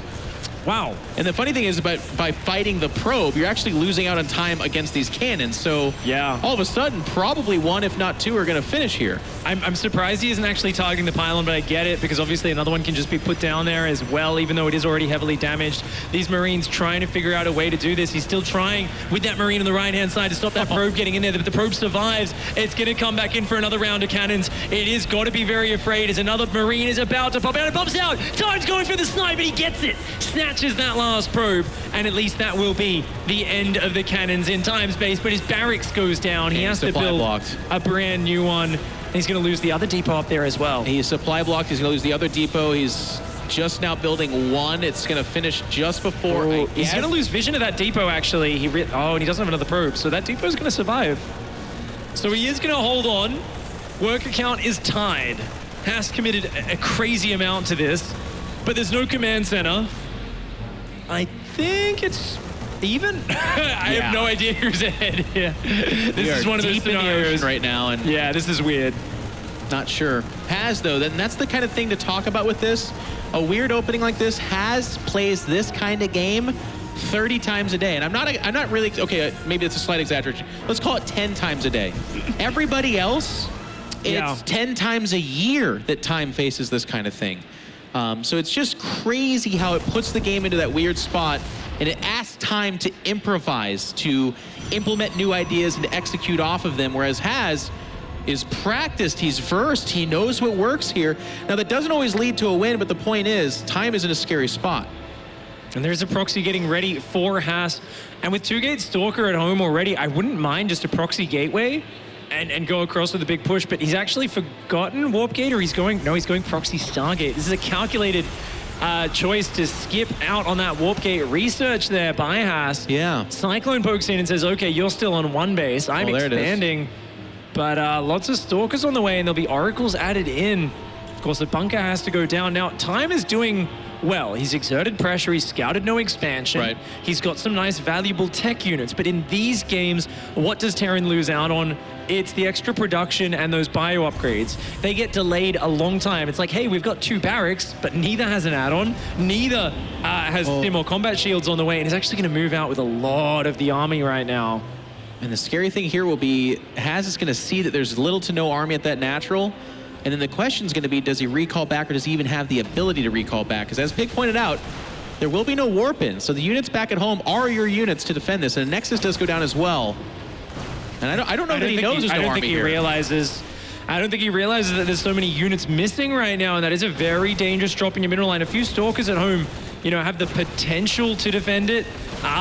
[SPEAKER 5] Wow.
[SPEAKER 6] And the funny thing is, by fighting the probe, you're actually losing out on time against these cannons. So
[SPEAKER 5] yeah,
[SPEAKER 6] all of a sudden, probably one, if not two, are going to finish here.
[SPEAKER 5] I'm surprised he isn't actually targeting the pylon, but I get it, because obviously another one can just be put down there as well, even though it is already heavily damaged. These Marines trying to figure out a way to do this. He's still trying with that Marine on the right-hand side to stop that probe getting in there, but the probe survives. It's going to come back in for another round of cannons. It is got to be very afraid as another Marine is about to pop out. It pops out. Time's going for the snipe, but he gets it. Snatches that last probe, and at least that will be the end of the cannons in time space, but his barracks goes down. He has to build a brand new one. He's going to lose the other depot up there as well.
[SPEAKER 6] He's supply blocked. He's going to lose the other depot. He's just now building one. It's going to finish just before.
[SPEAKER 5] He's going to lose vision of that depot, actually. And he doesn't have another probe, so that depot is going to survive. So he is going to hold on. Worker count is tied. Has committed a crazy amount to this, but there's no command center. I think it's even. I have no idea who's ahead here. This is one of those scenarios
[SPEAKER 6] right now, and
[SPEAKER 5] yeah, this is weird.
[SPEAKER 6] Not sure. Has though, then that's the kind of thing to talk about with this. A weird opening like this. Has plays this kind of game 30 times a day, and I'm not really okay. Maybe it's a slight exaggeration. Let's call it 10 times a day. Everybody else, it's 10 times a year that Time faces this kind of thing. So it's just crazy how it puts the game into that weird spot, and it asks Time to improvise, to implement new ideas and to execute off of them, whereas Has is practiced, he's versed, he knows what works here. Now that doesn't always lead to a win, but the point is, Time is in a scary spot.
[SPEAKER 5] And there's a proxy getting ready for Has, and with 2-gate Stalker at home already, I wouldn't mind just a proxy gateway and go across with a big push, but he's actually forgotten Warp Gate, or he's going Proxy Stargate. This is a calculated choice to skip out on that Warp Gate research there by Has.
[SPEAKER 6] Yeah.
[SPEAKER 5] Cyclone pokes in and says, okay, you're still on one base. I'm expanding. But lots of Stalkers on the way, and there'll be Oracles added in. Of course, the bunker has to go down. Now, Time is doing well. He's exerted pressure. He's scouted no expansion.
[SPEAKER 6] Right.
[SPEAKER 5] He's got some nice, valuable tech units. But in these games, what does Terran lose out on? It's the extra production and those bio upgrades. They get delayed a long time. It's like, hey, we've got 2 barracks, but neither has an add-on. Neither has Stim or combat shields on the way, and is actually going to move out with a lot of the army right now.
[SPEAKER 6] And the scary thing here will be, Has is going to see that there's little to no army at that natural. And then the question is going to be, does he recall back, or does he even have the ability to recall back? Because as Pig pointed out, there will be no warp in. So the units back at home are your units to defend this. And the Nexus does go down as well. And I don't know that he knows there's no army here.
[SPEAKER 5] I don't think he realizes that there's so many units missing right now, and that is a very dangerous drop in your mineral line. A few Stalkers at home, you know, have the potential to defend it.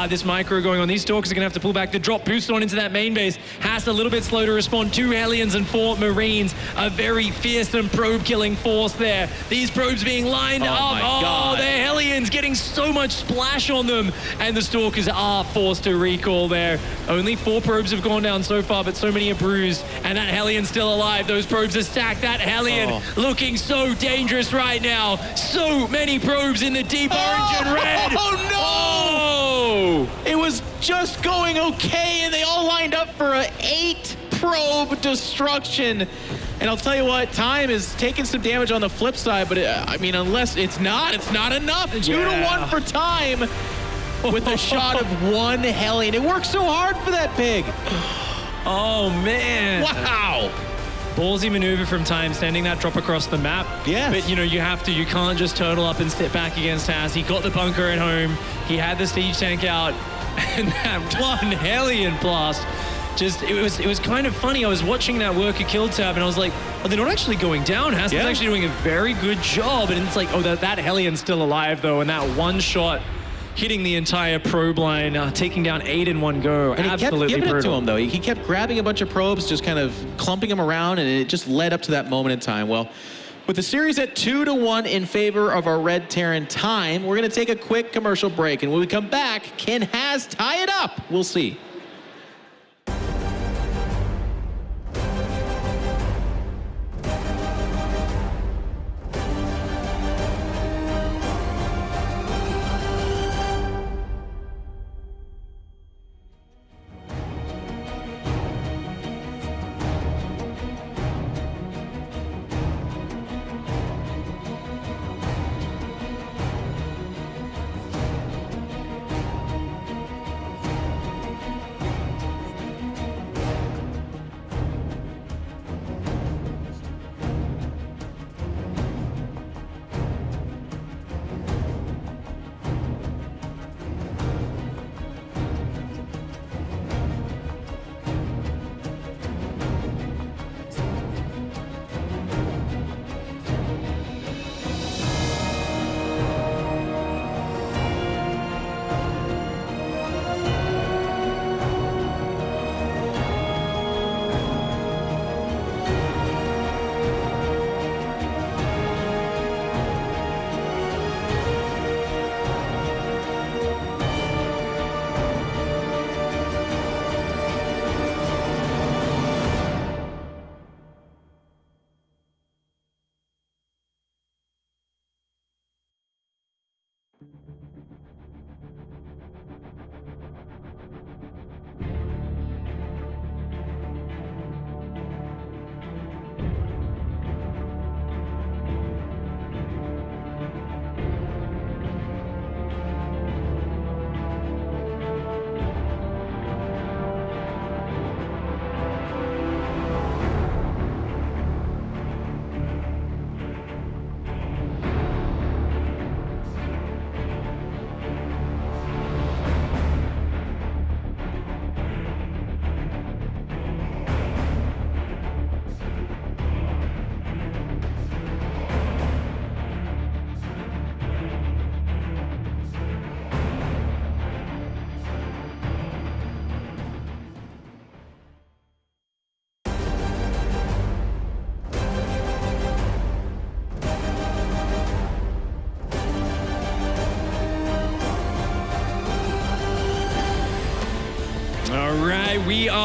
[SPEAKER 5] This micro going on. These Stalkers are going to have to pull back. The drop boost on into that main base. Has a little bit slow to respond. 2 Hellions and 4 Marines. A very fearsome probe-killing force there. These probes being lined up.
[SPEAKER 6] My God.
[SPEAKER 5] They're Hellions getting so much splash on them. And the Stalkers are forced to recall there. Only 4 probes have gone down so far, but so many are bruised. And that Hellion's still alive. Those probes are stacked. That Hellion looking so dangerous right now. So many probes in the deep orange and red.
[SPEAKER 6] Oh, no!
[SPEAKER 5] Oh!
[SPEAKER 6] It was just going okay, and they all lined up for a 8 probe destruction. And I'll tell you what, Time is taking some damage on the flip side, but I mean, unless it's not enough. 2 to 1 for Time with a shot of 1 Hellion. It worked so hard for that Pig.
[SPEAKER 5] Oh, man.
[SPEAKER 6] Wow.
[SPEAKER 5] Ballsy maneuver from Time, sending that drop across the map.
[SPEAKER 6] Yes.
[SPEAKER 5] But, you know, you can't just turtle up and sit back against Has. He got the bunker at home. He had the siege tank out. And that 1 Hellion blast, it was kind of funny. I was watching that worker kill tab, and I was like, oh, they're not actually going down. Has is actually doing a very good job. And it's like, oh, that Hellion's still alive, though. And that one shot hitting the entire probe line, taking down 8 in one go.
[SPEAKER 6] And he kept giving it to him, though. He kept grabbing a bunch of probes, just kind of clumping them around, and it just led up to that moment in time. Well, with the series at 2 to 1 in favor of our Red Terran Time, we're going to take a quick commercial break. And when we come back, can Has tie it up? We'll see.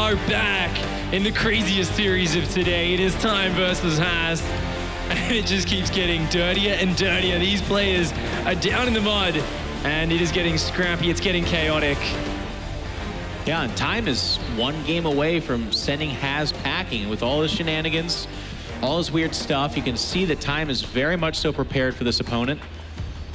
[SPEAKER 5] are back in the craziest series of today. It is Time versus Has. And it just keeps getting dirtier and dirtier. These players are down in the mud, and it is getting scrappy. It's getting chaotic.
[SPEAKER 6] Yeah, and Time is one game away from sending Has packing. With all his shenanigans, all his weird stuff, you can see that Time is very much so prepared for this opponent.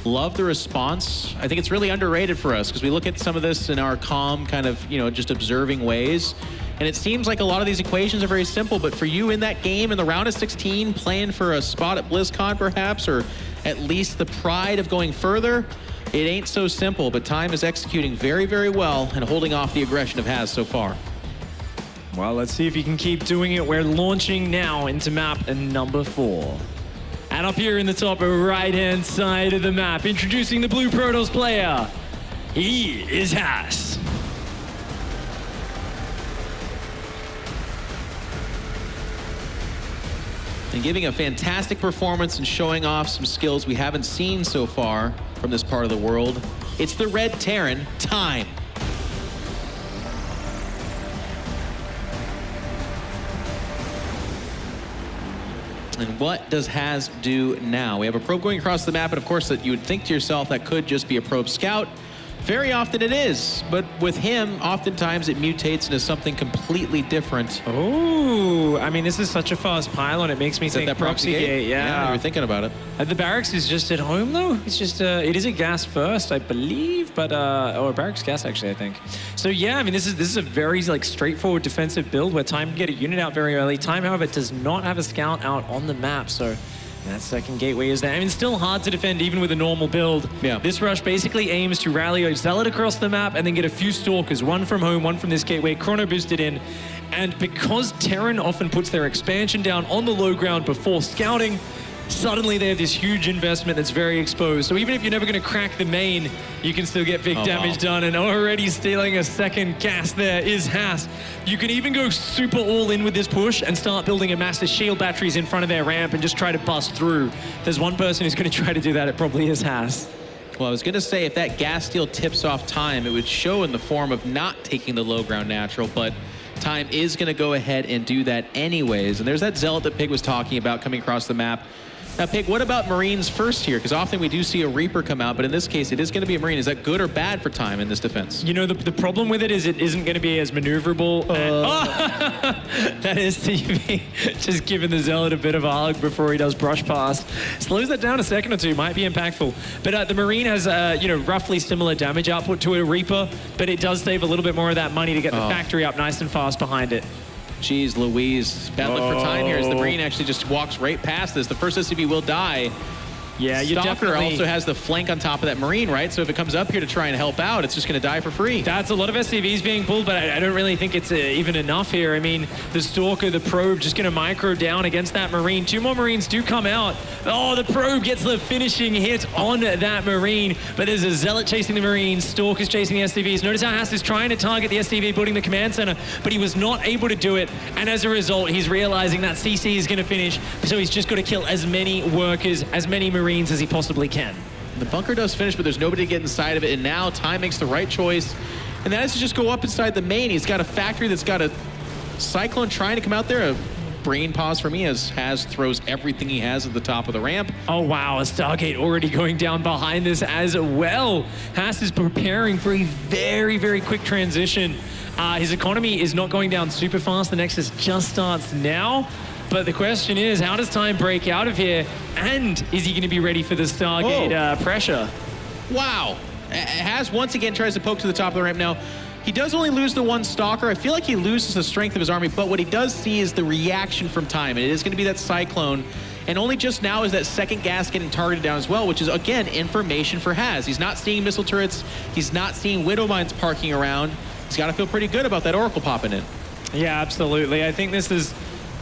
[SPEAKER 6] Love the response. I think it's really underrated for us because we look at some of this in our calm kind of, just observing ways. And it seems like a lot of these equations are very simple, but for you in that game in the round of 16, playing for a spot at BlizzCon perhaps, or at least the pride of going further, it ain't so simple, but Time is executing very, very well and holding off the aggression of Has so far.
[SPEAKER 5] Well, let's see if he can keep doing it. We're launching now into map number 4. And up here in the top right-hand side of the map, introducing the Blue Protoss player, he is Has.
[SPEAKER 6] And giving a fantastic performance and showing off some skills we haven't seen so far from this part of the world. It's the Red Terran, Time. And what does Has do now? We have a probe going across the map, and of course that you would think to yourself that could just be a probe scout. Very often it is, but with him, oftentimes it mutates into something completely different.
[SPEAKER 5] Oh, I mean, this is such a fast pylon. It makes me think
[SPEAKER 6] that proxy gate?
[SPEAKER 5] Yeah,
[SPEAKER 6] you were thinking about it.
[SPEAKER 5] The barracks is just at home, though. It's just, it is a gas first, I believe, but, or barracks gas, actually, I think. So, yeah, I mean, this is a very, straightforward defensive build where Time can get a unit out very early. Time, however, does not have a scout out on the map, so that second gateway is there. I mean, it's still hard to defend even with a normal build.
[SPEAKER 6] Yeah.
[SPEAKER 5] This rush basically aims to rally a Zealot across the map and then get a few Stalkers, one from home, one from this gateway, chrono boosted in. And because Terran often puts their expansion down on the low ground before scouting, suddenly they have this huge investment that's very exposed. So even if you're never going to crack the main, you can still get big damage done. And already stealing a second gas there is Has. You can even go super all in with this push and start building a massive shield batteries in front of their ramp and just try to bust through. If there's one person who's going to try to do that, it probably is Has.
[SPEAKER 6] Well, I was going to say if that gas steal tips off Time, it would show in the form of not taking the low ground natural, but Time is going to go ahead and do that anyways. And there's that Zealot that Pig was talking about coming across the map. Now, Pig, what about Marines first here? Because often we do see a Reaper come out, but in this case, it is going to be a Marine. Is that good or bad for Time in this defense?
[SPEAKER 5] The problem with it is it isn't going to be as maneuverable. That is TV. Just giving the Zealot a bit of a hug before he does brush past. Slows that down a second or two, might be impactful. But the Marine has, roughly similar damage output to a Reaper, but it does save a little bit more of that money to get the factory up nice and fast behind it.
[SPEAKER 6] Jeez Louise. Bad luck for Time here as the Marine actually just walks right past this. The first SCV will die.
[SPEAKER 5] Yeah, you
[SPEAKER 6] Stalker
[SPEAKER 5] definitely
[SPEAKER 6] also has the flank on top of that Marine, right? So if it comes up here to try and help out, it's just going to die for free.
[SPEAKER 5] That's a lot of SCVs being pulled, but I don't really think it's even enough here. I mean, the Stalker, the Probe, just going to micro down against that Marine. 2 more Marines do come out. Oh, the Probe gets the finishing hit on that Marine, but there's a Zealot chasing the Marine. Stalker's chasing the SCVs. Notice how Has is trying to target the SCV building the command center, but he was not able to do it, and as a result, he's realizing that CC is going to finish, so he's just got to kill as many workers, as many Marines as he possibly can.
[SPEAKER 6] The bunker does finish, but there's nobody to get inside of it, and now Time makes the right choice, and that is to just go up inside the main. He's got a factory that's got a Cyclone trying to come out there. A brain pause for me as Has throws everything he has at the top of the ramp.
[SPEAKER 5] Oh, wow. A Stargate already going down behind this as well. Has is preparing for a very, very quick transition. His economy is not going down super fast. The Nexus just starts now. But the question is, how does Time break out of here? And is he going to be ready for the Stargate pressure?
[SPEAKER 6] Wow. Has once again tries to poke to the top of the ramp now. He does only lose the one Stalker. I feel like he loses the strength of his army, but what he does see is the reaction from Time, and it is going to be that Cyclone. And only just now is that second gas getting targeted down as well, which is, again, information for Has. He's not seeing missile turrets. He's not seeing Widow Mines parking around. He's got to feel pretty good about that Oracle popping in.
[SPEAKER 5] Yeah, absolutely. I think this is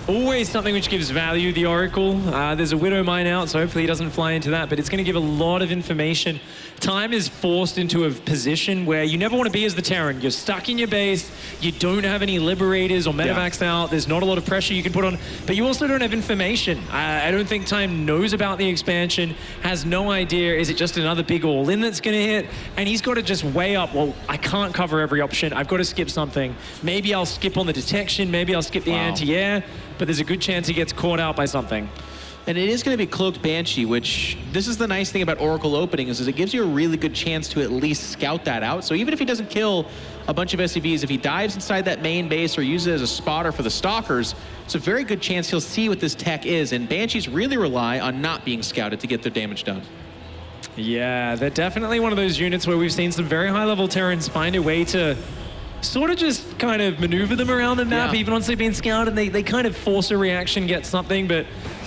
[SPEAKER 5] always something which gives value, the Oracle. There's a Widow Mine out, so hopefully he doesn't fly into that, but it's going to give a lot of information. Time is forced into a position where you never want to be as the Terran. You're stuck in your base, you don't have any Liberators or Medevacs out, there's not a lot of pressure you can put on, but you also don't have information. I don't think Time knows about the expansion, has no idea, is it just another big all-in that's going to hit? And he's got to just weigh up, well, I can't cover every option, I've got to skip something. Maybe I'll skip on the detection, maybe I'll skip the anti-air, but there's a good chance he gets caught out by something.
[SPEAKER 6] And it is going to be Cloaked Banshee, which this is the nice thing about Oracle opening is it gives you a really good chance to at least scout that out. So even if he doesn't kill a bunch of SCVs, if he dives inside that main base or uses it as a spotter for the Stalkers, it's a very good chance he'll see what this tech is. And Banshees really rely on not being scouted to get their damage done.
[SPEAKER 5] Yeah, they're definitely one of those units where we've seen some very high-level Terrans find a way to sort of just kind of maneuver them around the map, even once they've been scouted. They kind of force a reaction, get something, but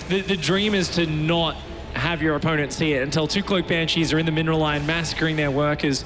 [SPEAKER 5] the dream is to not have your opponent see it until two Cloaked Banshees are in the mineral line massacring their workers.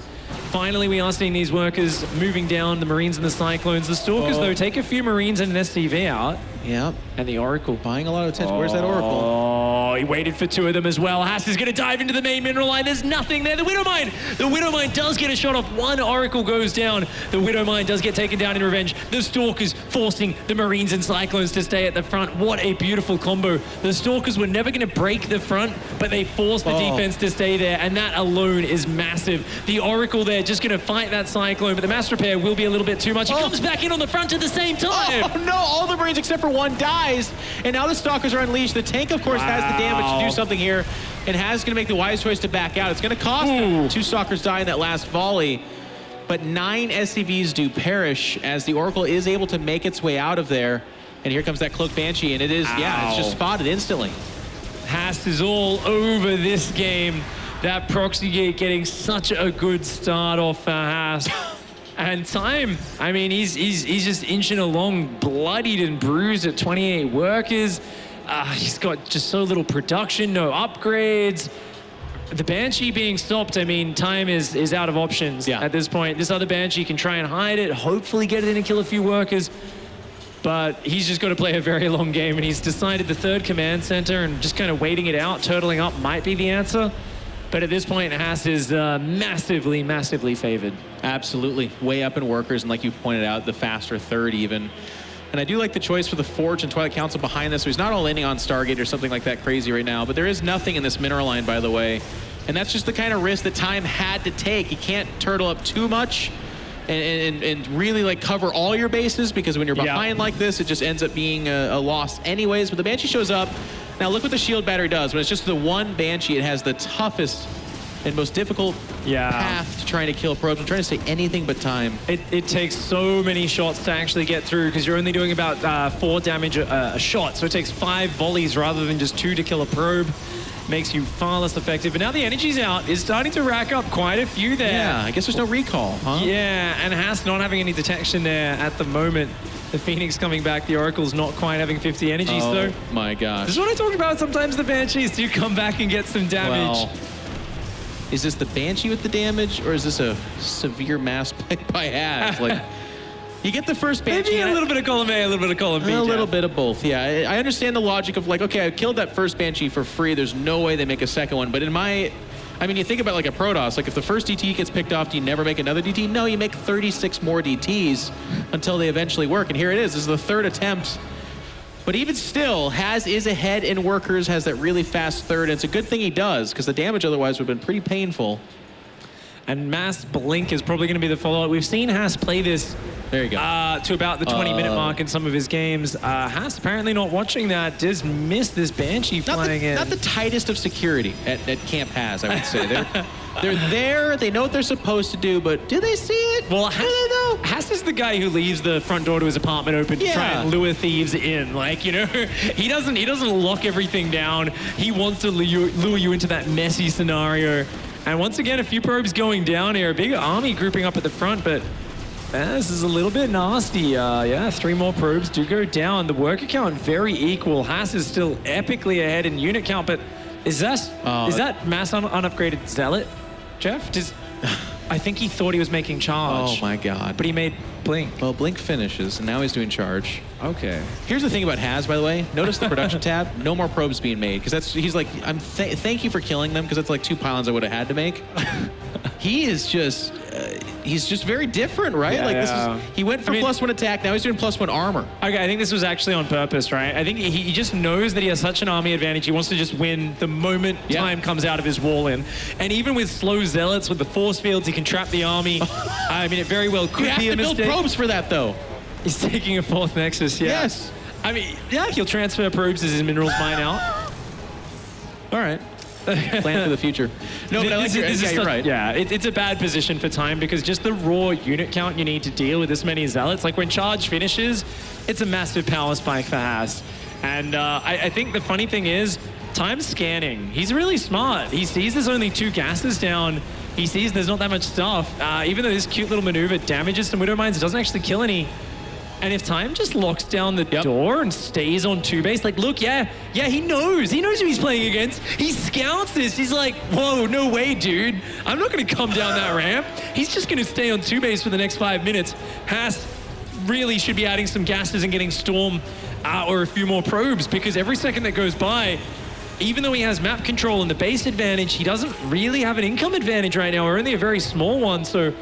[SPEAKER 5] Finally, we are seeing these workers moving down, the Marines and the Cyclones. The Stalkers, though, take a few Marines and an SCV out.
[SPEAKER 6] Yep.
[SPEAKER 5] And the Oracle.
[SPEAKER 6] Buying a lot of attention. Where's that Oracle?
[SPEAKER 5] Oh, he waited for two of them as well. Haas is going to dive into the main mineral line. There's nothing there. The Widow Mine. The Widow Mine does get a shot off. One Oracle goes down. The Widow Mine does get taken down in revenge. The Stalkers forcing the Marines and Cyclones to stay at the front. What a beautiful combo. The Stalkers were never going to break the front, but they forced the defense to stay there, and that alone is massive. The Oracle there just going to fight that Cyclone, but the mass repair will be a little bit too much. He comes back in on the front at the same time.
[SPEAKER 6] Oh, no. All the Marines except for one dies. And now the Stalkers are unleashed. The tank, of course, has the damage to do something here. And Has going to make the wise choice to back out. It's going to cost them. Two Stalkers die in that last volley. But 9 SCVs do perish as the Oracle is able to make its way out of there. And here comes that Cloaked Banshee. And it is, it's just spotted instantly.
[SPEAKER 5] Haas is all over this game. That proxy gate getting such a good start off for Haas. And Time, I mean, he's just inching along, bloodied and bruised at 28 workers. He's got just so little production, no upgrades. The Banshee being stopped, I mean, Time is out of options at this point. This other Banshee can try and hide it, hopefully get it in and kill a few workers. But he's just got to play a very long game, and he's decided the third command center and just kind of waiting it out, turtling up might be the answer. But at this point, Haas is massively, massively favored.
[SPEAKER 6] Absolutely. Way up in workers, and like you pointed out, the faster third even. And I do like the choice for the Forge and Twilight Council behind this, so he's not all in on Stargate or something like that crazy right now. But there is nothing in this mineral line, by the way. And that's just the kind of risk that Time had to take. He can't turtle up too much and really like cover all your bases, because when you're behind like this, it just ends up being a loss anyways. But the Banshee shows up. Now look what the shield battery does. When it's just the one Banshee, it has the toughest and most difficult path to trying to kill probes. I'm trying to say anything but Time.
[SPEAKER 5] It takes so many shots to actually get through, because you're only doing about 4 damage a shot. So it takes 5 volleys rather than just 2 to kill a probe. Makes you far less effective. But now the energy's out, is starting to rack up quite a few there.
[SPEAKER 6] Yeah, I guess there's no recall, huh?
[SPEAKER 5] Yeah, and Haas not having any detection there at the moment. The Phoenix coming back, the Oracle's not quite having 50 energy,
[SPEAKER 6] oh my gosh.
[SPEAKER 5] This is what I talked about. Sometimes the Banshees do come back and get some damage.
[SPEAKER 6] Well, is this the Banshee with the damage, or is this a severe mass play by Has? Like, you get the first Banshee.
[SPEAKER 5] Maybe a little bit of column A, a little bit of column B.
[SPEAKER 6] A little bit of both, yeah. I understand the logic of like, okay, I killed that first Banshee for free. There's no way they make a second one. But I mean, you think about like a Protoss. Like if the first DT gets picked off, do you never make another DT? No, you make 36 more DTs until they eventually work. And here it is. This is the third attempt. But even still, Has is ahead in workers, has that really fast third. And it's a good thing he does, because the damage otherwise would have been pretty painful.
[SPEAKER 5] And Mass Blink is probably going to be the follow-up. We've seen Haas play this
[SPEAKER 6] there you go.
[SPEAKER 5] To about the 20-minute mark in some of his games. Haas apparently not watching that. Does miss this Banshee flying in.
[SPEAKER 6] Not the tightest of security at Camp Has, I would say. They're there, they know what they're supposed to do, but do they see it?
[SPEAKER 5] Well, Haas is the guy who leaves the front door to his apartment open to try and lure thieves in. Like, you know, he doesn't lock everything down. He wants to lure you into that messy scenario. And once again, a few probes going down here. A big army grouping up at the front, but this is a little bit nasty. Yeah, 3 more probes do go down. The worker count very equal. Haas is still epically ahead in unit count, but is that mass unupgraded Zealot, Jeff? I think he thought he was making charge.
[SPEAKER 6] Oh my God.
[SPEAKER 5] But he made Blink.
[SPEAKER 6] Well, Blink finishes, and now he's doing charge.
[SPEAKER 5] Okay.
[SPEAKER 6] Here's the thing about Haz, by the way. Notice the production tab. No more probes being made because he's like, thank you for killing them because that's like 2 pylons I would have had to make. He is just, he's just very different, right?
[SPEAKER 5] Yeah,
[SPEAKER 6] like
[SPEAKER 5] yeah.
[SPEAKER 6] this is, he went from +1 attack. Now he's doing +1 armor.
[SPEAKER 5] Okay, I think this was actually on purpose, right? I think he just knows that he has such an army advantage. He wants to just win the moment time comes out of his wall in. And even with slow zealots, with the force fields, he can trap the army. I mean, it very well could be a mistake.
[SPEAKER 6] You have to build probes for that, though.
[SPEAKER 5] He's taking a 4th Nexus, yeah.
[SPEAKER 6] Yes.
[SPEAKER 5] I mean, yeah, he'll transfer probes as his minerals mine out.
[SPEAKER 6] All right. Plan for the future. No, but I like you're right.
[SPEAKER 5] Yeah, it's a bad position for time because just the raw unit count you need to deal with this many zealots. Like when charge finishes, it's a massive power spike for Haas. And I think the funny thing is, time's scanning. He's really smart. He sees there's only 2 gases down. He sees there's not that much stuff. Even though this cute little maneuver damages some Widow Mines, it doesn't actually kill any. And if time just locks down the door and stays on 2 base, like, look, yeah, he knows who he's playing against. He scouts this. He's like, whoa, no way, dude. I'm not going to come down that ramp. He's just going to stay on 2 base for the next 5 minutes. Haas really should be adding some gases and getting Storm or a few more probes because every second that goes by, even though he has map control and the base advantage, he doesn't really have an income advantage right now, or only a very small one. So,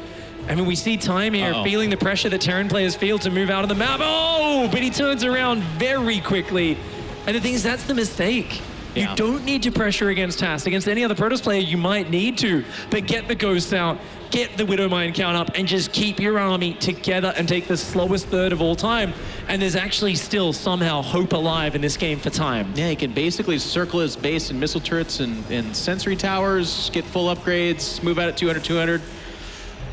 [SPEAKER 5] I mean, we see time here feeling the pressure that Terran players feel to move out of the map. Oh, but he turns around very quickly. And the thing is, that's the mistake. You don't need to pressure against Haas. Against any other Protoss player, you might need to. But get the Ghosts out, get the Widow Mine count up, and just keep your army together and take the slowest third of all time. And there's actually still somehow hope alive in this game for time.
[SPEAKER 6] Yeah, he can basically circle his base and missile turrets and sensory towers, get full upgrades, move out at 200.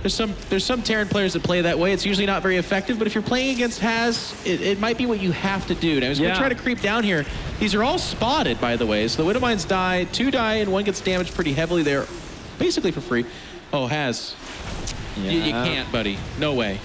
[SPEAKER 6] There's some Terran players that play that way. It's usually not very effective, but if you're playing against Haz, it might be what you have to do. Now, he's going to try to creep down here. These are all spotted, by the way. So the Widow Mines die, 2 die, and 1 gets damaged pretty heavily there, basically for free. Oh, Haz. You can't, buddy. No way.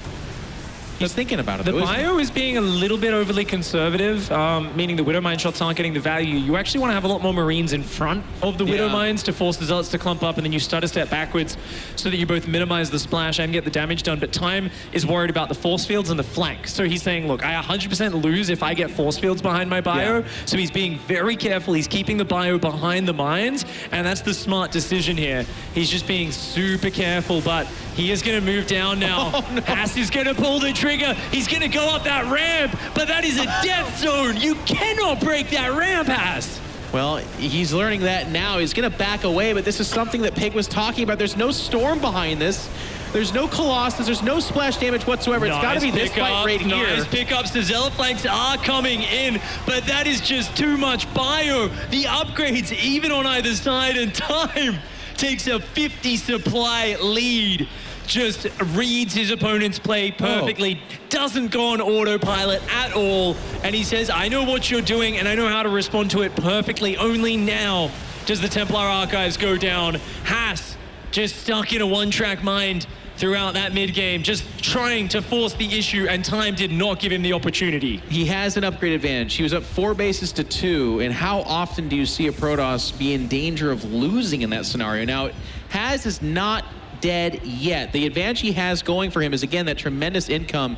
[SPEAKER 6] He's thinking about it.
[SPEAKER 5] The bio is being a little bit overly conservative, meaning the Widow Mine shots aren't getting the value. You actually want to have a lot more Marines in front of the Widow Mines to force the Zealots to clump up, and then you start a step backwards so that you both minimize the splash and get the damage done. But Time is worried about the force fields and the flank. So he's saying, look, I 100% lose if I get force fields behind my bio. So he's being very careful. He's keeping the bio behind the mines, and that's the smart decision here. He's just being super careful, but he is going to move down now. Oh, no. Haas is going to pull the trigger. He's going to go up that ramp, but that is a death zone. You cannot break that ramp, Haas.
[SPEAKER 6] Well, he's learning that now. He's going to back away, but this is something that Pig was talking about. There's no Storm behind this. There's no Colossus. There's no splash damage whatsoever. It's got to be this fight right here.
[SPEAKER 5] Nice pickups. The Zealot flanks are coming in, but that is just too much bio. The upgrades even on either side, and Time takes a 50 supply lead. Just reads his opponent's play perfectly, doesn't go on autopilot at all, and he says, I know what you're doing, and I know how to respond to it perfectly. Only now does the Templar Archives go down. Haas just stuck in a one-track mind throughout that mid-game, just trying to force the issue, and Time did not give him the opportunity.
[SPEAKER 6] He has an upgrade advantage. He was up 4 bases to 2, and how often do you see a Protoss be in danger of losing in that scenario? Now, Haz is not dead yet. The advantage he has going for him is, again, that tremendous income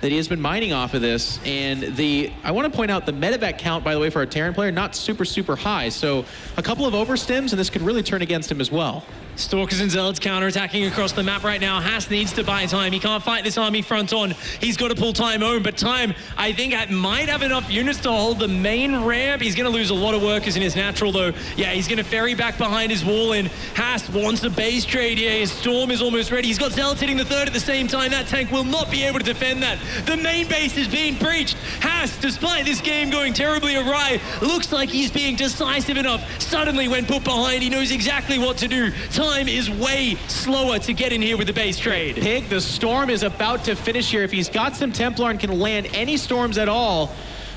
[SPEAKER 6] that he has been mining off of this. And I want to point out the medevac count, by the way, for a Terran player, not super high. So a couple of overstims, and this could really turn against him as well.
[SPEAKER 5] Stalkers and Zealots counterattacking across the map right now. Haas needs to buy time. He can't fight this army front on. He's got to pull Time home, but Time, I think, might have enough units to hold the main ramp. He's going to lose a lot of workers in his natural, though. Yeah, he's going to ferry back behind his wall in. Haas wants a base trade here. His Storm is almost ready. He's got Zealots hitting the third at the same time. That tank will not be able to defend that. The main base is being breached. Haas, despite this game going terribly awry, looks like he's being decisive enough. Suddenly, when put behind, he knows exactly what to do. Time is way slower to get in here with the base trade.
[SPEAKER 6] Pig, the Storm is about to finish here. If he's got some Templar and can land any Storms at all,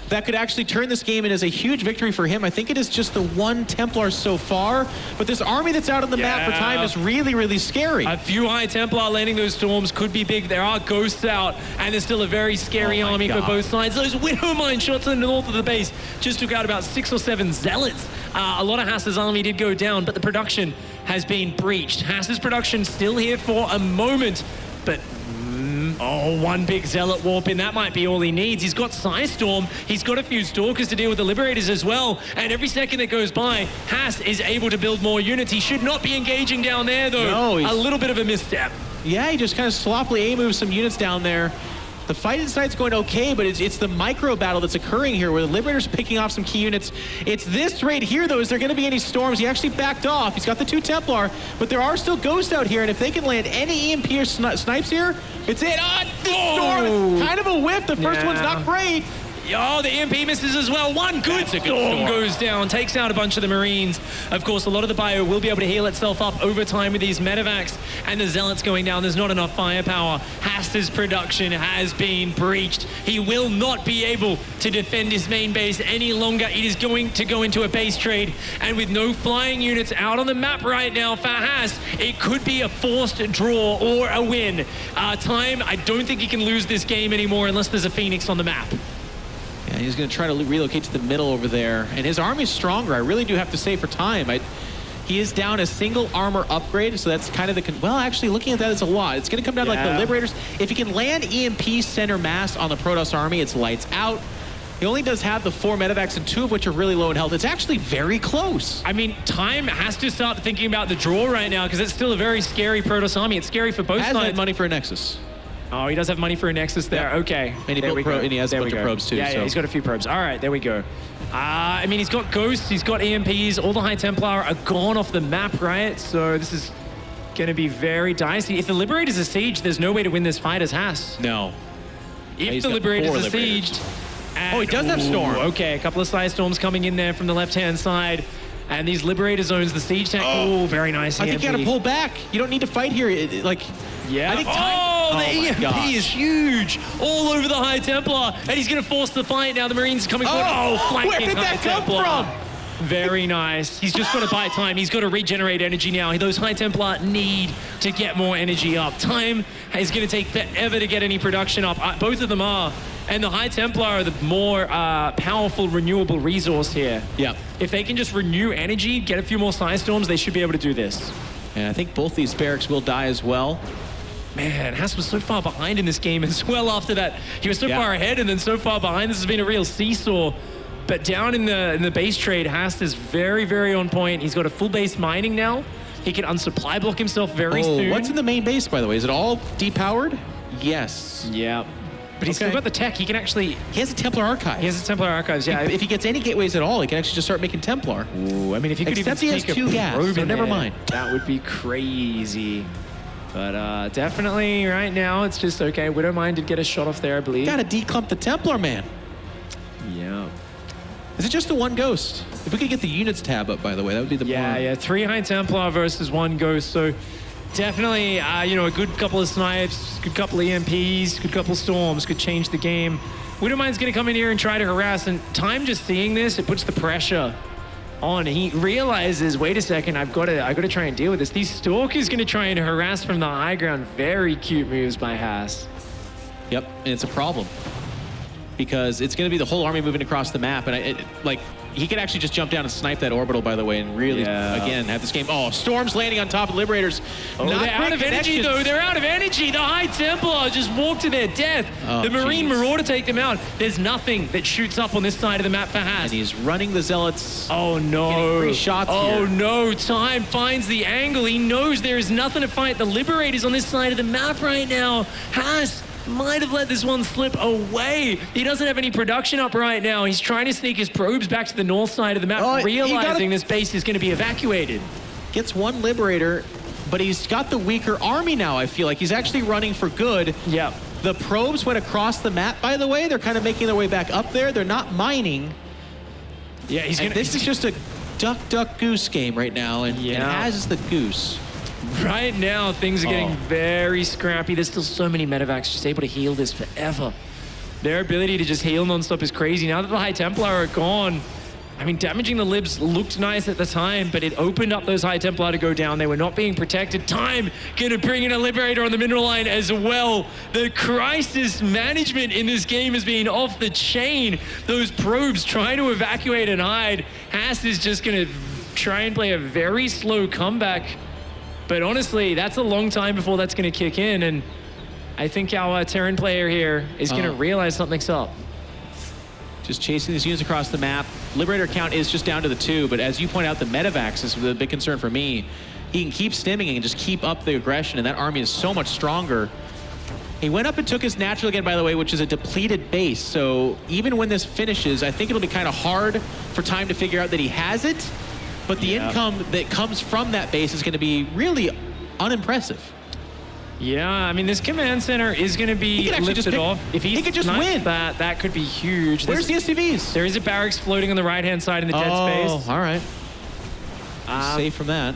[SPEAKER 6] that could actually turn this game into a huge victory for him. I think it is just the 1 Templar so far, but this army that's out on the map for Time is really scary.
[SPEAKER 5] A few high Templar landing those Storms could be big. There are Ghosts out, and there's still a very scary army for both sides. Those Widow Mine shots in the north of the base just took out about 6 or 7 Zealots. A lot of Haas's army did go down, but the production has been breached. Haas's production still here for a moment, but Oh, one big Zealot warp in. That might be all he needs. He's got Psystorm. He's got a few Stalkers to deal with the Liberators as well. And every second that goes by, Haas is able to build more units. He should not be engaging down there, though.
[SPEAKER 6] No,
[SPEAKER 5] a little bit of a misstep.
[SPEAKER 6] Yeah, he just kind of sloppily A-moves some units down there. The fight inside's going okay, but it's the micro battle that's occurring here where the Liberator's picking off some key units. It's this right here, though. Is there going to be any storms? He actually backed off. He's got the 2 Templar, but there are still ghosts out here, and if they can land any EMP or snipes here, it's it. The storm! Kind of a whip. The first one's not great.
[SPEAKER 5] Oh, the EMP misses as well. One good storm goes down, takes out a bunch of the Marines. Of course, a lot of the bio will be able to heal itself up over time with these medevacs, and the Zealots going down. There's not enough firepower. Haster's production has been breached. He will not be able to defend his main base any longer. It is going to go into a base trade, and with no flying units out on the map right now for Haas, it could be a forced draw or a win. Time, I don't think he can lose this game anymore unless there's a Phoenix on the map.
[SPEAKER 6] Yeah, he's going to try to relocate to the middle over there. And his army's stronger, I really do have to say, for time. He is down a single armor upgrade, so that's kind of the... Well, actually, looking at that, it's a lot. It's going to come down to like the Liberators. If he can land EMP center mass on the Protoss army, it's lights out. He only does have the 4 medevacs, and 2 of which are really low in health. It's actually very close.
[SPEAKER 5] I mean, Time has to start thinking about the draw right now because it's still a very scary Protoss army. It's scary for both sides.
[SPEAKER 6] Has had money for a Nexus.
[SPEAKER 5] Oh, he does have money for a Nexus there.
[SPEAKER 6] Yep.
[SPEAKER 5] Okay.
[SPEAKER 6] And he has a bunch of probes too.
[SPEAKER 5] Yeah, he's got a few probes. All right, there we go. I mean, he's got Ghosts, he's got EMPs. All the High Templar are gone off the map, right? So this is going to be very dicey. If the Liberators are sieged, there's no way to win this fight as Haas.
[SPEAKER 6] No.
[SPEAKER 5] If the Liberators are sieged...
[SPEAKER 6] Oh, he does have Storm.
[SPEAKER 5] Okay, a couple of Side Storms coming in there from the left-hand side. And these Liberator zones, the siege tank. Oh, very nice.
[SPEAKER 6] I think you got to pull back. You don't need to fight here.
[SPEAKER 5] Yeah.
[SPEAKER 6] I think
[SPEAKER 5] the EMP is huge all over the High Templar, and he's going to force the fight now. The Marines are coming forward. Oh, flanking
[SPEAKER 6] where did that come from?
[SPEAKER 5] Very nice. He's just got to buy time. He's got to regenerate energy now. Those High Templar need to get more energy up. Time is going to take forever to get any production up. Both of them are. And the High Templar are the more powerful renewable resource here.
[SPEAKER 6] Yeah.
[SPEAKER 5] If they can just renew energy, get a few more Side Storms, they should be able to do this.
[SPEAKER 6] And I think both these barracks will die as well.
[SPEAKER 5] Man, Haas was so far behind in this game as well after that. He was so far ahead and then so far behind. This has been a real seesaw. But down in the base trade, Haas is very, very on point. He's got a full base mining now. He can unsupply block himself very soon.
[SPEAKER 6] What's in the main base, by the way? Is it all depowered? Yes.
[SPEAKER 5] Yeah. But he's still got the tech. He can actually...
[SPEAKER 6] He has a Templar Archive.
[SPEAKER 5] He has a Templar Archives, yeah.
[SPEAKER 6] If he gets any gateways at all, he can actually just start making Templar.
[SPEAKER 5] Ooh, I mean, if he could even
[SPEAKER 6] he has
[SPEAKER 5] take
[SPEAKER 6] 2 gas, so never mind.
[SPEAKER 5] That would be crazy. But definitely right now, it's just okay. Widowmine did get a shot off there, I believe.
[SPEAKER 6] Gotta declump the Templar, man.
[SPEAKER 5] Yeah.
[SPEAKER 6] Is it just the 1 Ghost? If we could get the units tab up, by the way, that would be the more...
[SPEAKER 5] Yeah, 3 High Templar versus 1 Ghost, so... Definitely, a good couple of snipes, good couple of EMPs, good couple of storms could change the game. Widowmine's going to come in here and try to harass, and Time just seeing this, it puts the pressure on. He realizes, wait a second, I've got to try and deal with this. These Stalkers going to try and harass from the high ground. Very cute moves by Haas.
[SPEAKER 6] Yep, and it's a problem because it's going to be the whole army moving across the map, and he could actually just jump down and snipe that orbital, by the way, and really, again, have this game. Oh, Storm's landing on top of Liberators.
[SPEAKER 5] Oh, they're out of energy, though. They're out of energy. The High Templar just walked to their death.
[SPEAKER 6] Oh,
[SPEAKER 5] the Marine Marauder take them out. There's nothing that shoots up on this side of the map for Haas.
[SPEAKER 6] And he's running the Zealots.
[SPEAKER 5] Oh, no.
[SPEAKER 6] Getting free shots
[SPEAKER 5] here.
[SPEAKER 6] No.
[SPEAKER 5] Time finds the angle. He knows there is nothing to fight. The Liberators on this side of the map right now. Haas might have let this one slip away. He doesn't have any production up right now. He's trying to sneak his probes back to the north side of the map, realizing this base is going to be evacuated.
[SPEAKER 6] Gets 1 Liberator, but he's got the weaker army now, I feel like. He's actually running for good.
[SPEAKER 5] Yeah.
[SPEAKER 6] The probes went across the map, by the way. They're kind of making their way back up there. They're not mining.
[SPEAKER 5] Yeah,
[SPEAKER 6] this is just a duck, duck, goose game right now, and Haas is the goose.
[SPEAKER 5] Right now, things are getting very scrappy. There's still so many medevacs just able to heal this forever. Their ability to just heal nonstop is crazy. Now that the High Templar are gone, I mean, damaging the Libs looked nice at the time, but it opened up those High Templar to go down. They were not being protected. Time gonna bring in a Liberator on the mineral line as well. The crisis management in this game has been off the chain. Those probes trying to evacuate and hide. Haas is just gonna try and play a very slow comeback. But honestly, that's a long time before that's going to kick in. And I think our Terran player here is going to realize something's up.
[SPEAKER 6] Just chasing these units across the map. Liberator count is just down to the 2, but as you point out, the medevacs is the big concern for me. He can keep stimming and just keep up the aggression, and that army is so much stronger. He went up and took his natural again, by the way, which is a depleted base. So even when this finishes, I think it'll be kind of hard for Time to figure out that he has it. But the income that comes from that base is going to be really unimpressive.
[SPEAKER 5] Yeah, I mean, this command center is going to be lifted off. If he
[SPEAKER 6] could just win.
[SPEAKER 5] That could be huge.
[SPEAKER 6] Where's the SCVs?
[SPEAKER 5] There is a barracks floating on the right-hand side in the dead space.
[SPEAKER 6] Oh, all right. Safe from that.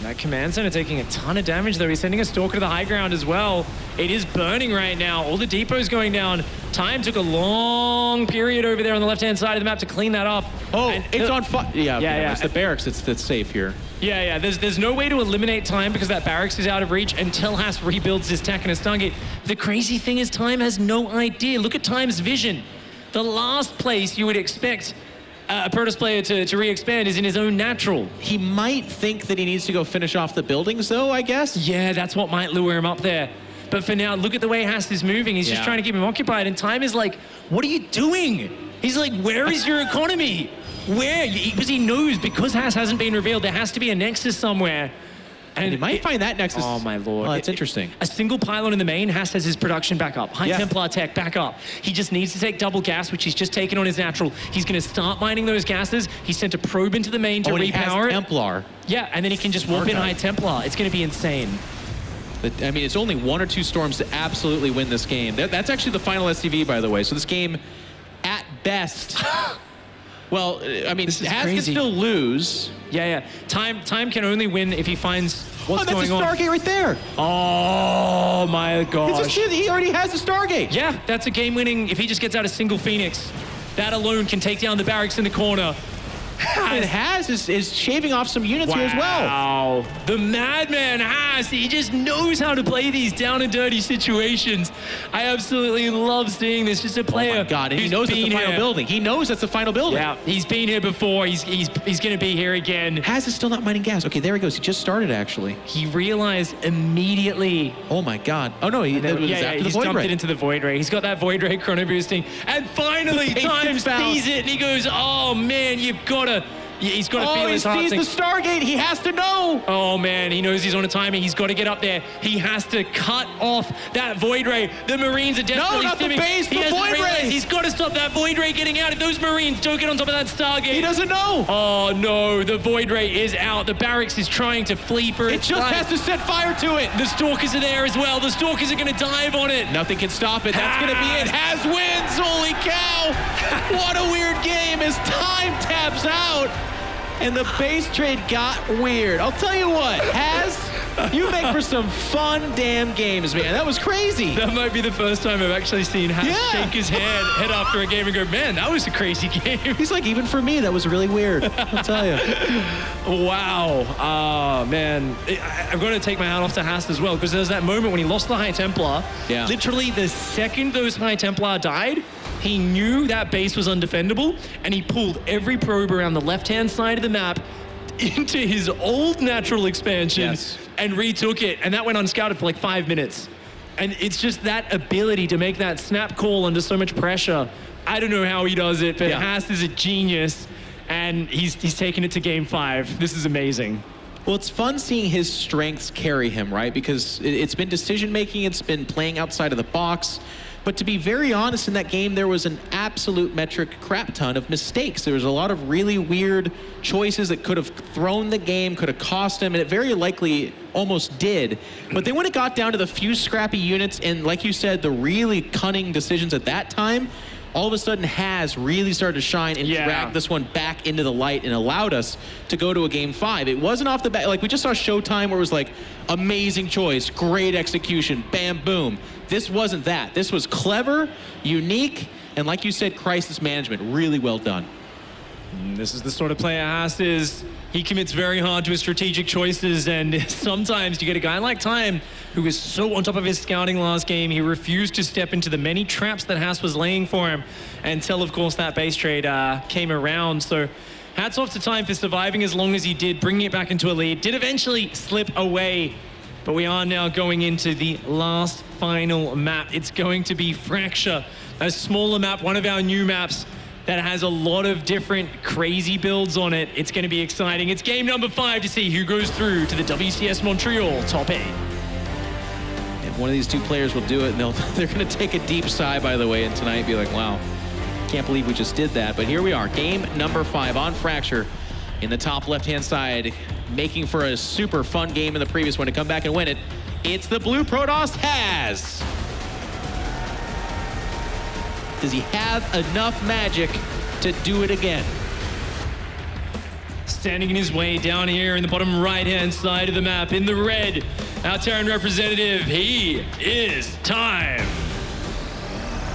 [SPEAKER 5] That command center taking a ton of damage, though. He's sending a Stalker to the high ground as well. It is burning right now. All the depots going down. Time took a long period over there on the left-hand side of the map to clean that up.
[SPEAKER 6] Oh, it's on fire. Yeah. It's the barracks that's safe here.
[SPEAKER 5] Yeah. There's no way to eliminate Time because that barracks is out of reach until Haas rebuilds his tech and his Stargate. The crazy thing is Time has no idea. Look at Time's vision. The last place you would expect a Protoss player to re-expand is in his own natural.
[SPEAKER 6] He might think that he needs to go finish off the buildings, though, I guess.
[SPEAKER 5] Yeah, that's what might lure him up there. But for now, look at the way Haas is moving. He's just trying to keep him occupied, and Time is like, what are you doing? He's like, where is your economy? Where? Because he knows, because Haas hasn't been revealed, there has to be a nexus somewhere.
[SPEAKER 6] And he might find that nexus.
[SPEAKER 5] Oh, my lord.
[SPEAKER 6] Oh, that's interesting.
[SPEAKER 5] A single pylon in the main, Haas has his production back up. High Templar tech back up. He just needs to take double gas, which he's just taken on his natural. He's going to start mining those gases. He sent a probe into the main to repower
[SPEAKER 6] he has
[SPEAKER 5] it.
[SPEAKER 6] Templar.
[SPEAKER 5] Yeah, and then he can just warp in High Templar. It's going to be insane.
[SPEAKER 6] I mean, it's only 1 or 2 storms to absolutely win this game. That's actually the final SCV, by the way. So this game, at best, well, I mean, Haas can still lose.
[SPEAKER 5] Yeah. Time can only win if he finds what's going on.
[SPEAKER 6] That's a Stargate right there.
[SPEAKER 5] Oh my gosh.
[SPEAKER 6] He already has a Stargate.
[SPEAKER 5] Yeah, that's a game-winning. If he just gets out a single Phoenix, that alone can take down the barracks in the corner.
[SPEAKER 6] And Haas is shaving off some units here as well.
[SPEAKER 5] Wow. The madman Haas, he just knows how to play these down and dirty situations. I absolutely love seeing this. Just a player.
[SPEAKER 6] Oh my God, and he knows that's the final building. He knows that's the final building.
[SPEAKER 5] Yeah, he's been here before. He's going to be here again.
[SPEAKER 6] Haas is still not mining gas. Okay, there he goes. He just started, actually.
[SPEAKER 5] He realized immediately.
[SPEAKER 6] Oh my God. Oh no, he's
[SPEAKER 5] dumped it into the Void Ray. He's got that Void Ray chrono boosting. And finally, Time sees it and he goes, oh man, he's got to feel his heart.
[SPEAKER 6] He sees the Stargate. He has to know.
[SPEAKER 5] Oh, man. He knows he's on a timing. He's got to get up there. He has to cut off that Void Ray. The Marines are desperately stimming.
[SPEAKER 6] The base, the Void Ray.
[SPEAKER 5] He's got to stop that Void Ray getting out. If those Marines don't get on top of that Stargate.
[SPEAKER 6] He doesn't know.
[SPEAKER 5] Oh, no. The Void Ray is out. The barracks is trying to flee for its life.
[SPEAKER 6] It just has to set fire to it.
[SPEAKER 5] The Stalkers are there as well. The Stalkers are going to dive on it.
[SPEAKER 6] Nothing can stop it. That's going to be it. Haas wins. Holy cow. What a weird game as Time taps out. And the base trade got weird. I'll tell you what, you make for some fun damn games, man. That was crazy.
[SPEAKER 5] That might be the first time I've actually seen Haas shake his head after a game and go, man, that was a crazy game.
[SPEAKER 6] He's like, even for me, that was really weird. I'll tell you.
[SPEAKER 5] Wow. Oh, man. I'm going to take my hat off to Haas as well, because there's that moment when he lost the High Templar.
[SPEAKER 6] Yeah.
[SPEAKER 5] Literally the second those High Templar died, he knew that base was undefendable, and he pulled every probe around the left-hand side of the map into his old natural expansion and retook it. And that went unscouted for like 5 minutes. And it's just that ability to make that snap call under so much pressure. I don't know how he does it, but Haas is a genius, and he's taken it to game 5. This is amazing.
[SPEAKER 6] Well, it's fun seeing his strengths carry him, right? Because it's been decision-making, it's been playing outside of the box. But to be very honest, in that game, there was an absolute metric crap ton of mistakes. There was a lot of really weird choices that could have thrown the game, could have cost him, and it very likely almost did. But then when it got down to the few scrappy units, and like you said, the really cunning decisions at that time, all of a sudden Haas really started to shine and drag this one back into the light and allowed us to go to a game 5. It wasn't off the bat, like we just saw Showtime where it was like, amazing choice, great execution, bam, boom. This wasn't that. This was clever, unique, and like you said, crisis management, really well done.
[SPEAKER 5] This is the sort of player Haas is. He commits very hard to his strategic choices, and sometimes you get a guy like Time who was so on top of his scouting last game, he refused to step into the many traps that Haas was laying for him until, of course, that base trade came around. So hats off to Time for surviving as long as he did, bringing it back into a lead. Did eventually slip away, but we are now going into the last final map. It's going to be Fracture, a smaller map, one of our new maps that has a lot of different crazy builds on it. It's going to be exciting. It's game number 5 to see who goes through to the WCS Montreal top 8.
[SPEAKER 6] If one of these two players will do it, and they're going to take a deep sigh, by the way, and tonight be like, wow, can't believe we just did that. But here we are, game number 5 on Fracture in the top left-hand side, making for a super fun game in the previous one to come back and win it. It's the blue Protoss Has. Does he have enough magic to do it again?
[SPEAKER 5] Standing in his way down here in the bottom right-hand side of the map, in the red, our Terran representative, he is Time.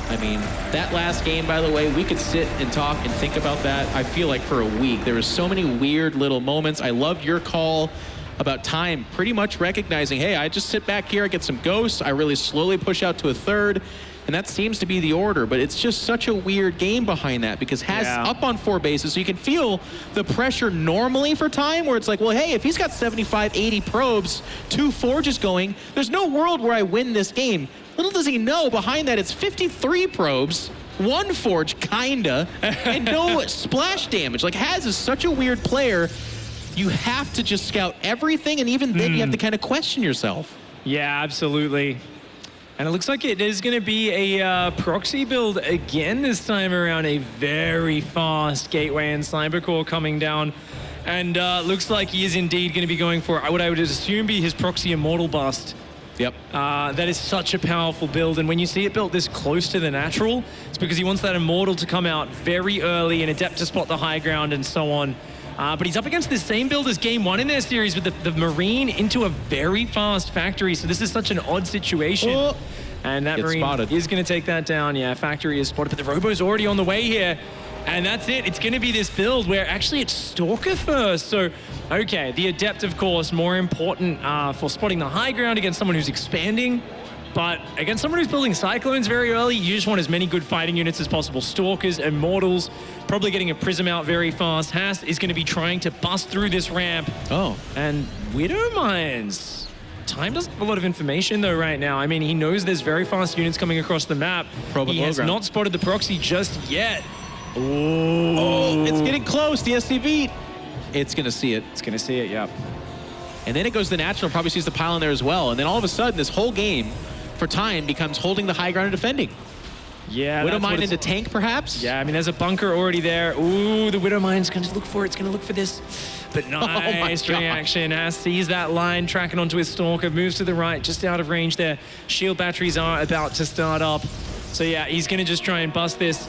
[SPEAKER 6] I mean, that last game, by the way, we could sit and talk and think about that, I feel like, for a week. There was so many weird little moments. I loved your call about Time pretty much recognizing, hey, I just sit back here, I get some ghosts, I really slowly push out to a third, and that seems to be the order, but it's just such a weird game behind that because Has up on 4 bases, so you can feel the pressure normally for Time where it's like, well, hey, if he's got 75, 80 probes, 2 forges going, there's no world where I win this game. Little does he know, behind that it's 53 probes, 1 forge, kinda, and no splash damage. Like, Has is such a weird player. You have to just scout everything, and even then you have to kind of question yourself.
[SPEAKER 5] Yeah, absolutely. And it looks like it is going to be a proxy build again this time around. A very fast Gateway and Cyber Core coming down. And looks like he is indeed going to be going for what I would assume be his proxy Immortal Bust.
[SPEAKER 6] Yep.
[SPEAKER 5] That is such a powerful build. And when you see it built this close to the natural, it's because he wants that Immortal to come out very early and Adept to spot the high ground and so on. But he's up against the same build as Game 1 in their series with the Marine into a very fast Factory. So this is such an odd situation.
[SPEAKER 6] Oh.
[SPEAKER 5] And that Marine is going to take that down. Yeah, Factory is spotted, but the Robo's already on the way here. And that's it. It's going to be this build where actually it's Stalker first. So, okay, the Adept, of course, more important for spotting the high ground against someone who's expanding. But against someone who's building Cyclones very early, you just want as many good fighting units as possible. Stalkers, Immortals, probably getting a Prism out very fast. Has is going to be trying to bust through this ramp.
[SPEAKER 6] Oh.
[SPEAKER 5] And Widow Mines. Time doesn't have a lot of information, though, right now. I mean, he knows there's very fast units coming across the map. He has not spotted the proxy just yet.
[SPEAKER 6] Oh, it's getting close. The SCV. It's going to see it.
[SPEAKER 5] It's going to see it, yep.
[SPEAKER 6] And then it goes to the natural, probably sees the pylon there as well. And then all of a sudden, this whole game for Time becomes holding the high ground and defending.
[SPEAKER 5] Yeah,
[SPEAKER 6] Widow Mine into tank, perhaps?
[SPEAKER 5] Yeah, I mean, there's a bunker already there. Ooh, the Widow Mine's going to look for it. It's going to look for this. But nice reaction. Has sees that line, tracking onto his Stalker, moves to the right, just out of range there. Shield batteries are about to start up. So yeah, he's going to just try and bust this.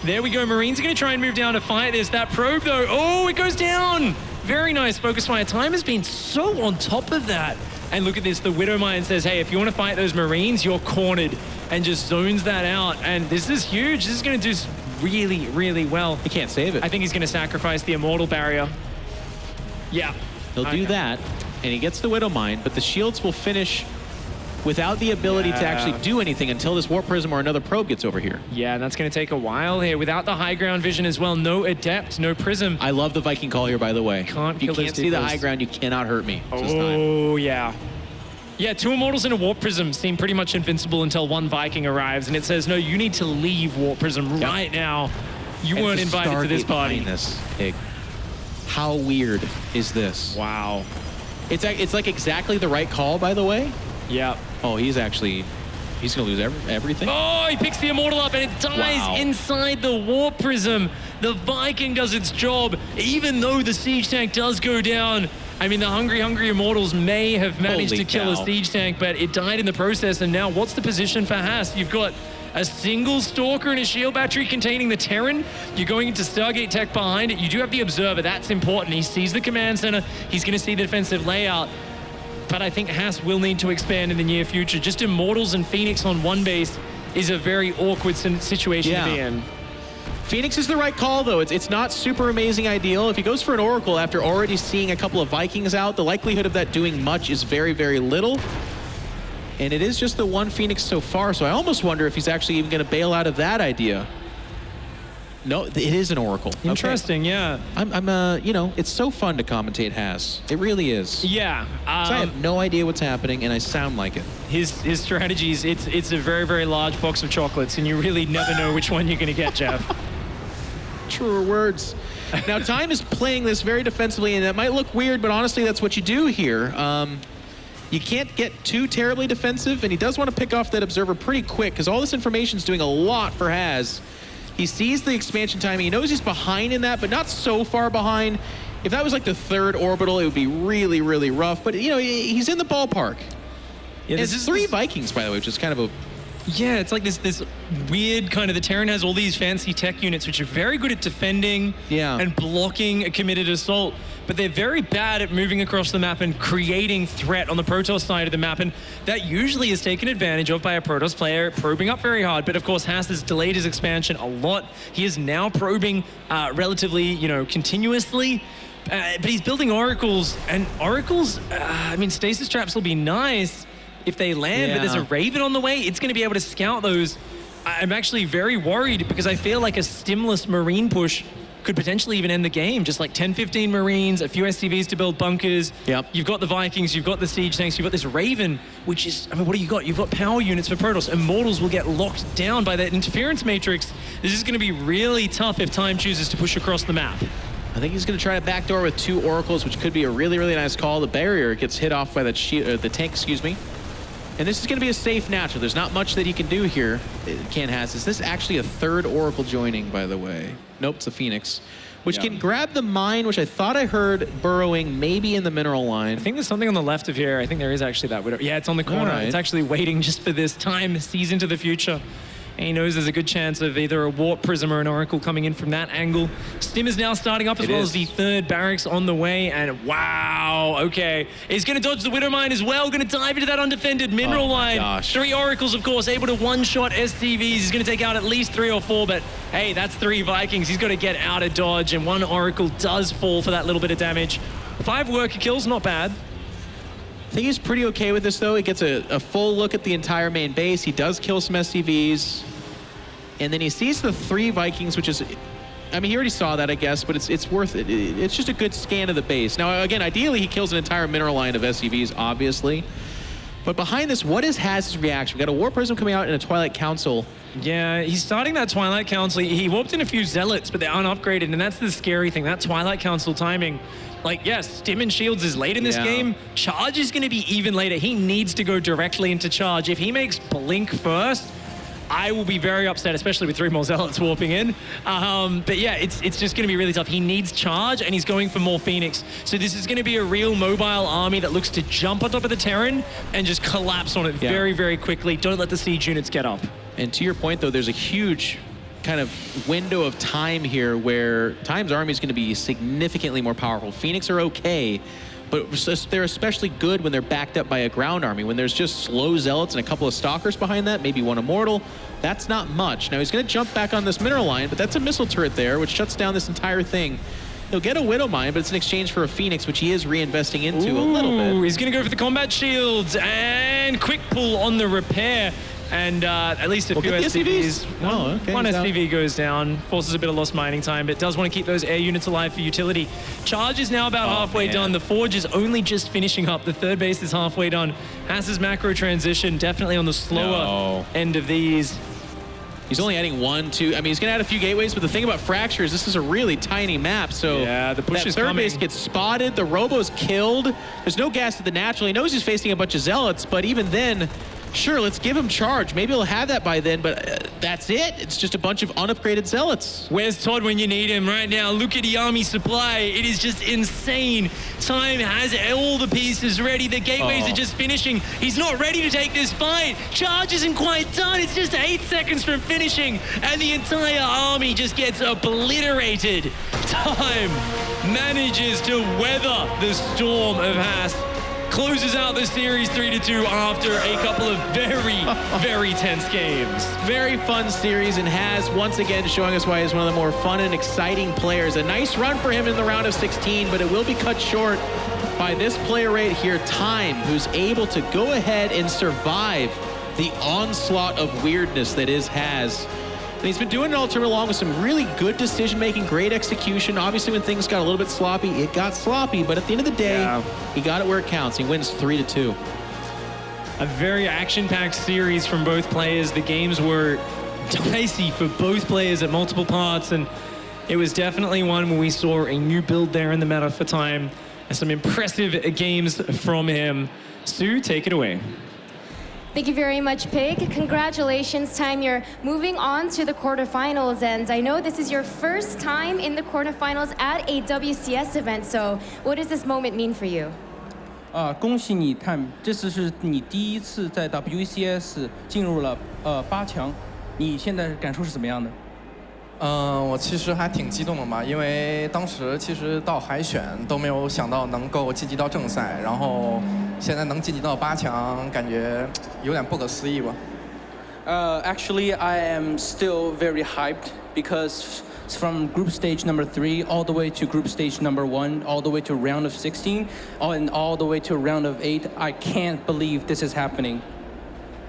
[SPEAKER 5] There we go. Marine's going to try and move down to fight this. That probe, though, oh, it goes down. Very nice focus fire. Time has been so on top of that. And look at this. The Widow Mine says, hey, if you want to fight those Marines, you're cornered, and just zones that out. And this is huge. This is going to do really, really well.
[SPEAKER 6] He can't save it.
[SPEAKER 5] I think he's going to sacrifice the Immortal Barrier. Yeah.
[SPEAKER 6] He'll do that, and he gets the Widow Mine, but the shields will finish without the ability to actually do anything until this Warp Prism or another probe gets over here.
[SPEAKER 5] Yeah, and that's going to take a while here. Without the high ground vision as well, no Adept, no Prism.
[SPEAKER 6] I love the Viking call here, by the way.
[SPEAKER 5] If
[SPEAKER 6] you can't see the high ground, you cannot hurt me.
[SPEAKER 5] Oh, yeah. Yeah, 2 Immortals and a Warp Prism seem pretty much invincible until 1 Viking arrives, and it says, no, you need to leave Warp Prism right now. You weren't invited to this party.
[SPEAKER 6] How weird is this?
[SPEAKER 5] Wow.
[SPEAKER 6] It's like exactly the right call, by the way.
[SPEAKER 5] Yeah.
[SPEAKER 6] Oh, he's going to lose everything.
[SPEAKER 5] Oh, he picks the Immortal up and it dies inside the Warp Prism. The Viking does its job, even though the Siege Tank does go down. I mean, the hungry Immortals may have managed to kill a Siege Tank, but it died in the process. And now what's the position for Has? You've got a single Stalker and a shield battery containing the Terran. You're going into Stargate Tech behind it. You do have the Observer. That's important. He sees the command center. He's going to see the defensive layout. But I think Has will need to expand in the near future. Just Immortals and Phoenix on 1 base is a very awkward situation to be in.
[SPEAKER 6] Phoenix is the right call, though. It's not super amazing ideal. If he goes for an Oracle after already seeing a couple of Vikings out, the likelihood of that doing much is very, very little. And it is just the 1 Phoenix so far, so I almost wonder if he's actually even going to bail out of that idea. No, it is an Oracle.
[SPEAKER 5] Interesting, yeah.
[SPEAKER 6] I'm you know, it's so fun to commentate Haas. It really is.
[SPEAKER 5] Yeah.
[SPEAKER 6] 'Cause I have no idea what's happening, and I sound like it.
[SPEAKER 5] His strategies, it's a very, very large box of chocolates, and you really never know which one you're going to get, Jeff.
[SPEAKER 6] Truer words. Now, Time is playing this very defensively, and that might look weird, but honestly, that's what you do here. You can't get too terribly defensive, and he does want to pick off that Observer pretty quick, because all this information is doing a lot for Haz. He sees the expansion timing. He knows he's behind in that, but not so far behind. If that was like the third orbital, it would be really, really rough. But, you know, he's in the ballpark.
[SPEAKER 5] Yeah,
[SPEAKER 6] this is 3 Vikings, by the way, which is kind of a...
[SPEAKER 5] Yeah, it's like this weird kind of, the Terran has all these fancy tech units which are very good at defending and blocking a committed assault, but they're very bad at moving across the map and creating threat on the Protoss side of the map, and that usually is taken advantage of by a Protoss player probing up very hard. But of course, Haas has delayed his expansion a lot. He is now probing relatively, you know, continuously. But he's building oracles, and oracles, I mean, stasis traps will be nice if they land, but there's a Raven on the way. It's going to be able to scout those. I'm actually very worried because I feel like a stimulus Marine push could potentially even end the game. Just like 10, 15 Marines, a few SCVs to build bunkers.
[SPEAKER 6] Yep.
[SPEAKER 5] You've got the Vikings, you've got the siege tanks, you've got this Raven, which is, I mean, what do you got? You've got power units for Protoss. Immortals will get locked down by that interference matrix. This is going to be really tough if Time chooses to push across the map.
[SPEAKER 6] I think he's going to try to backdoor with 2 Oracles, which could be a really, really nice call. The barrier gets hit off by that the tank, excuse me. And this is going to be a safe natural. There's not much that he can do here. Is this actually a 3rd Oracle joining, by the way? Nope, it's a Phoenix, which can grab the mine, which I thought I heard burrowing maybe in the mineral line.
[SPEAKER 5] I think there's something on the left of here. I think there is actually that widow. Yeah, it's on the corner. It's actually waiting just for this. Time sees into the future. And he knows there's a good chance of either a Warp Prism or an Oracle coming in from that angle. Stim is now starting up as well as the 3rd barracks on the way. And wow, okay. He's going to dodge the Widow Mine as well. Going to dive into that undefended mineral line.
[SPEAKER 6] Gosh.
[SPEAKER 5] 3 Oracles, of course, able to one-shot SCVs. He's going to take out at least 3 or 4, but hey, that's 3 Vikings. He's got to get out of dodge, and 1 Oracle does fall for that little bit of damage. 5 worker kills, not bad.
[SPEAKER 6] I think he's pretty okay with this, though. He gets a full look at the entire main base. He does kill some SCVs. And then he sees the 3 Vikings, which is, I mean, he already saw that, I guess, but it's worth it. It's just a good scan of the base. Now, again, ideally, he kills an entire mineral line of SCVs, obviously. But behind this, what is Haz's reaction? We got a War Prism coming out and a Twilight Council.
[SPEAKER 5] Yeah, he's starting that Twilight Council. He warped in a few Zealots, but they aren't upgraded, and that's the scary thing, that Twilight Council timing. Like, yes, Stim and Shields is late in this game. Charge is going to be even later. He needs to go directly into Charge. If he makes Blink first, I will be very upset, especially with 3 more Zealots warping in. But yeah, it's just going to be really tough. He needs Charge, and he's going for more Phoenix. So this is going to be a real mobile army that looks to jump on top of the Terran and just collapse on it very, very quickly. Don't let the siege units get up. And
[SPEAKER 6] to your point, though, there's a huge kind of window of time here where Time's army is going to be significantly more powerful. Phoenix are okay, but they're especially good when they're backed up by a ground army. When there's just slow Zealots and a couple of Stalkers behind that, maybe 1 Immortal, that's not much. Now he's going to jump back on this mineral line, but that's a missile turret there, which shuts down this entire thing. He'll get a Widow Mine, but it's in exchange for a Phoenix, which he is reinvesting into a little bit.
[SPEAKER 5] He's going to go for the combat shields, and quick pull on the repair. And at least a few SCVs. One SCV goes down, forces a bit of lost mining time, but does want to keep those air units alive for utility. Charge is now about halfway done. The Forge is only just finishing up. The 3rd base is halfway done. Haas's macro transition definitely on the slower end of these.
[SPEAKER 6] He's only adding 1, 2. I mean, he's going to add a few gateways, but the thing about Fracture is this is a really tiny map, so
[SPEAKER 5] yeah, the push is
[SPEAKER 6] that 3rd
[SPEAKER 5] coming.
[SPEAKER 6] base gets spotted. The Robo's killed. There's no gas at the natural. He knows he's facing a bunch of Zealots, but even then, sure, let's give him Charge. Maybe he'll have that by then, but that's it. It's just a bunch of unupgraded Zealots.
[SPEAKER 5] Where's Todd when you need him right now? Look at the army supply. It is just insane. Time has all the pieces ready. The gateways are just finishing. He's not ready to take this fight. Charge isn't quite done. It's just 8 seconds from finishing, and the entire army just gets obliterated. Time manages to weather the storm of Haas. Closes out the series 3-2 after a couple of very, very tense games.
[SPEAKER 6] Very fun series, and Haz once again showing us why he's one of the more fun and exciting players. A nice run for him in the round of 16, but it will be cut short by this player right here, Time, who's able to go ahead and survive the onslaught of weirdness that is Haz. And he's been doing it all tournament long with some really good decision-making, great execution. Obviously, when things got a little bit sloppy, it got sloppy. But at the end of the day, he got it where it counts. He wins 3-2.
[SPEAKER 5] A very action-packed series from both players. The games were dicey for both players at multiple parts, and it was definitely one where we saw a new build there in the meta for time, and some impressive games from him. Sue, take it away.
[SPEAKER 4] Thank you very much, Pig. Congratulations, Time. You're moving on to the quarterfinals, and I know this is your first time in the quarterfinals at a WCS event, so what does this moment mean for you?
[SPEAKER 7] 恭喜你 ，Time， 这次是你第一次在 WCS 进入了8强，你现在感受是怎么样的？
[SPEAKER 8] 我其实还挺激动的嘛，因为当时其实到海选都没有想到能够晋级到正赛，然后现在能晋级到8强，感觉有点不可思议吧。
[SPEAKER 7] Actually, I am still very hyped because from group stage number 3 all the way to group stage number 1, all the way to round of 16, and all the way to round of 8, I can't believe this is happening.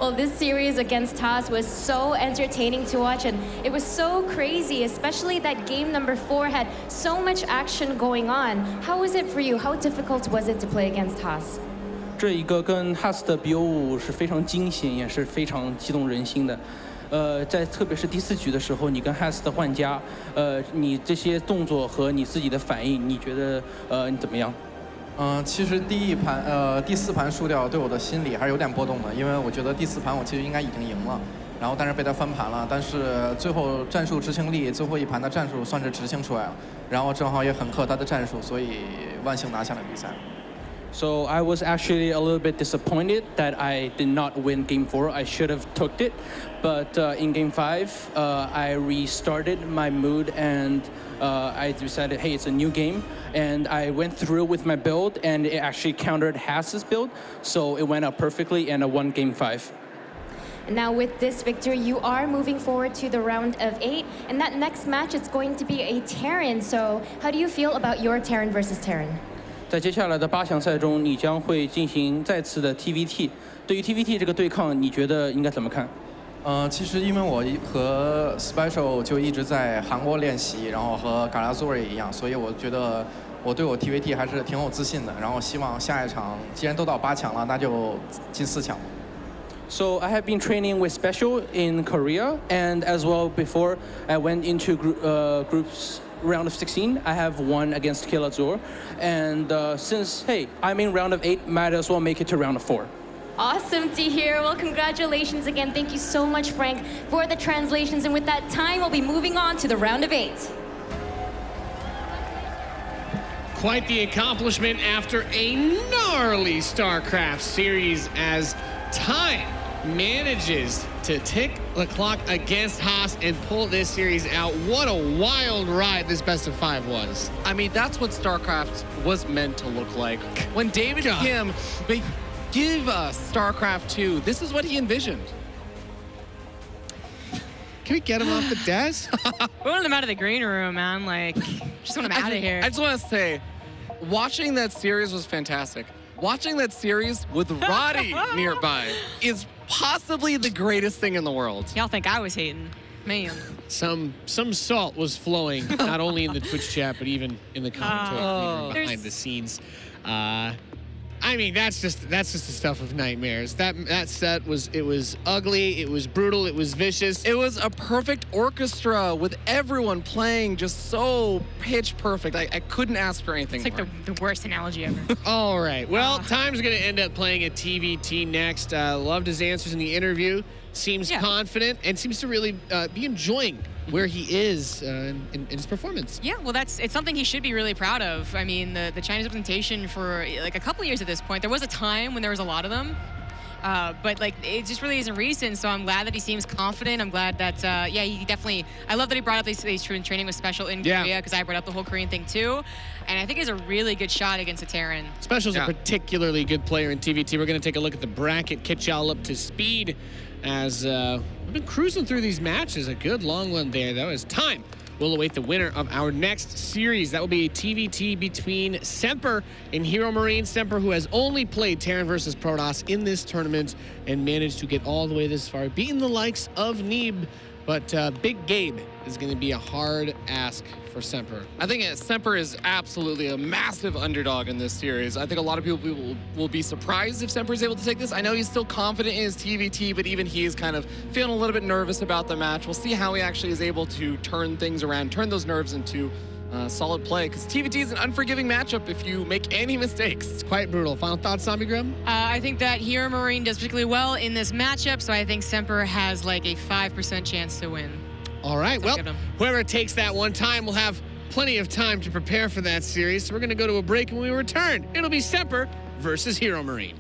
[SPEAKER 4] Well, this series against Haas was so entertaining to watch, and it was so crazy, especially that game number 4 had so much action going on. How was it for you? How difficult was it to play against Haas?
[SPEAKER 7] 这一个跟 Haas 的比武是非常惊险，也是非常激动人心的。在特别是第4局的时候，你跟 Haas 的玩家，你这些动作和你自己的反应，你觉得你怎么样？
[SPEAKER 8] 其实第4盘输掉对我的心理还是有点波动的，因为我觉得第4盘我其实应该已经赢了，然后但是被他翻盘了，但是最后战术执行力最后一盘的战术算是执行出来了，然后正好也很克他的战术，所以万幸拿下了比赛。
[SPEAKER 7] So I was actually a little bit disappointed that I did not win Game 4. I should have took it, but in Game 5, I restarted my mood and I decided, hey, it's a new game, and I went through with my build, and it actually countered Haas's build, so it went out perfectly, and I won Game 5.
[SPEAKER 4] And now with this victory, you are moving forward to the round of 8, and that next match it's going to be a Terran. So how do you feel about your Terran versus Terran?
[SPEAKER 7] 在接下来的8强赛中，你将会进行再次的 TvT。对于 TvT 这个对抗，你觉得应该怎么看？
[SPEAKER 8] 其实因为我和 Special 就一直在韩国练习，然后和 Galazor 也一样，所以我觉得我对我 TvT 还是挺有自信的。然后希望下一场既然都到8强了，那就进4强。
[SPEAKER 7] So I have been training with Special in Korea, and as well before I went into groups. Round of 16, I have won against Kilazor, and since, hey, I'm in round of 8, might as well make it to round of 4.
[SPEAKER 4] Awesome to hear. Well, congratulations again. Thank you so much, Frank, for the translations. And with that time, we'll be moving on to the round of 8.
[SPEAKER 1] Quite the accomplishment after a gnarly StarCraft series as Time manages to tick the clock against Haas and pull this series out. What a wild ride this best of 5 was.
[SPEAKER 2] I mean, that's what StarCraft was meant to look like. When David Kim gave us StarCraft 2, this is what he envisioned.
[SPEAKER 1] Can we get him off the desk?
[SPEAKER 3] We wanted him out of the green room, man. Like, just want him out of here.
[SPEAKER 2] I just want to say, watching that series was fantastic. Watching that series with Roddy nearby is possibly the greatest thing in the world.
[SPEAKER 3] Y'all think I was hating. Man.
[SPEAKER 1] Some salt was flowing, not only in the Twitch chat, but even in the commentary behind the scenes. I mean, that's just the stuff of nightmares. That set was ugly, it was brutal, it was vicious.
[SPEAKER 2] It was a perfect orchestra with everyone playing just so pitch perfect. I couldn't ask for anything
[SPEAKER 3] It's like
[SPEAKER 2] more.
[SPEAKER 3] the worst analogy ever.
[SPEAKER 1] All right, well, Time's gonna end up playing a TvT next. Loved his answers in the interview. Seems confident and seems to really be enjoying where he is in his performance.
[SPEAKER 3] Yeah, well, it's something he should be really proud of. I mean, the Chinese representation for like a couple years at this point, there was a time when there was a lot of them, but like it just really isn't recent. So I'm glad that he seems confident. I'm glad that he definitely. I love that he brought up these training with Special in Korea, because I brought up the whole Korean thing too, and I think he's a really good shot against a Terran.
[SPEAKER 1] Special's a particularly good player in TvT. We're gonna take a look at the bracket, catch y'all up to speed. As we've been cruising through these matches, a good long one there. That was Time. We'll await the winner of our next series. That will be a TvT between Semper and Hero Marine. Semper, who has only played Terran versus Protoss in this tournament and managed to get all the way this far, beating the likes of Neeb But Big Gabe is going to be a hard ask for Semper.
[SPEAKER 2] I think Semper is absolutely a massive underdog in this series. I think a lot of people will be surprised if Semper is able to take this. I know he's still confident in his TvT, but even he's kind of feeling a little bit nervous about the match. We'll see how he actually is able to turn things around, turn those nerves into solid play, because TvT is an unforgiving matchup if you make any mistakes.
[SPEAKER 1] It's quite brutal. Final thoughts, Zombie Grim?
[SPEAKER 3] I think that Hero Marine does particularly well in this matchup, so I think Semper has like a 5% chance to win.
[SPEAKER 1] All right,
[SPEAKER 3] So
[SPEAKER 1] well,
[SPEAKER 3] give him.
[SPEAKER 1] whoever takes that one time will have plenty of time to prepare for that series. So we're going to go to a break, and when we return, it'll be Semper versus Hero Marine.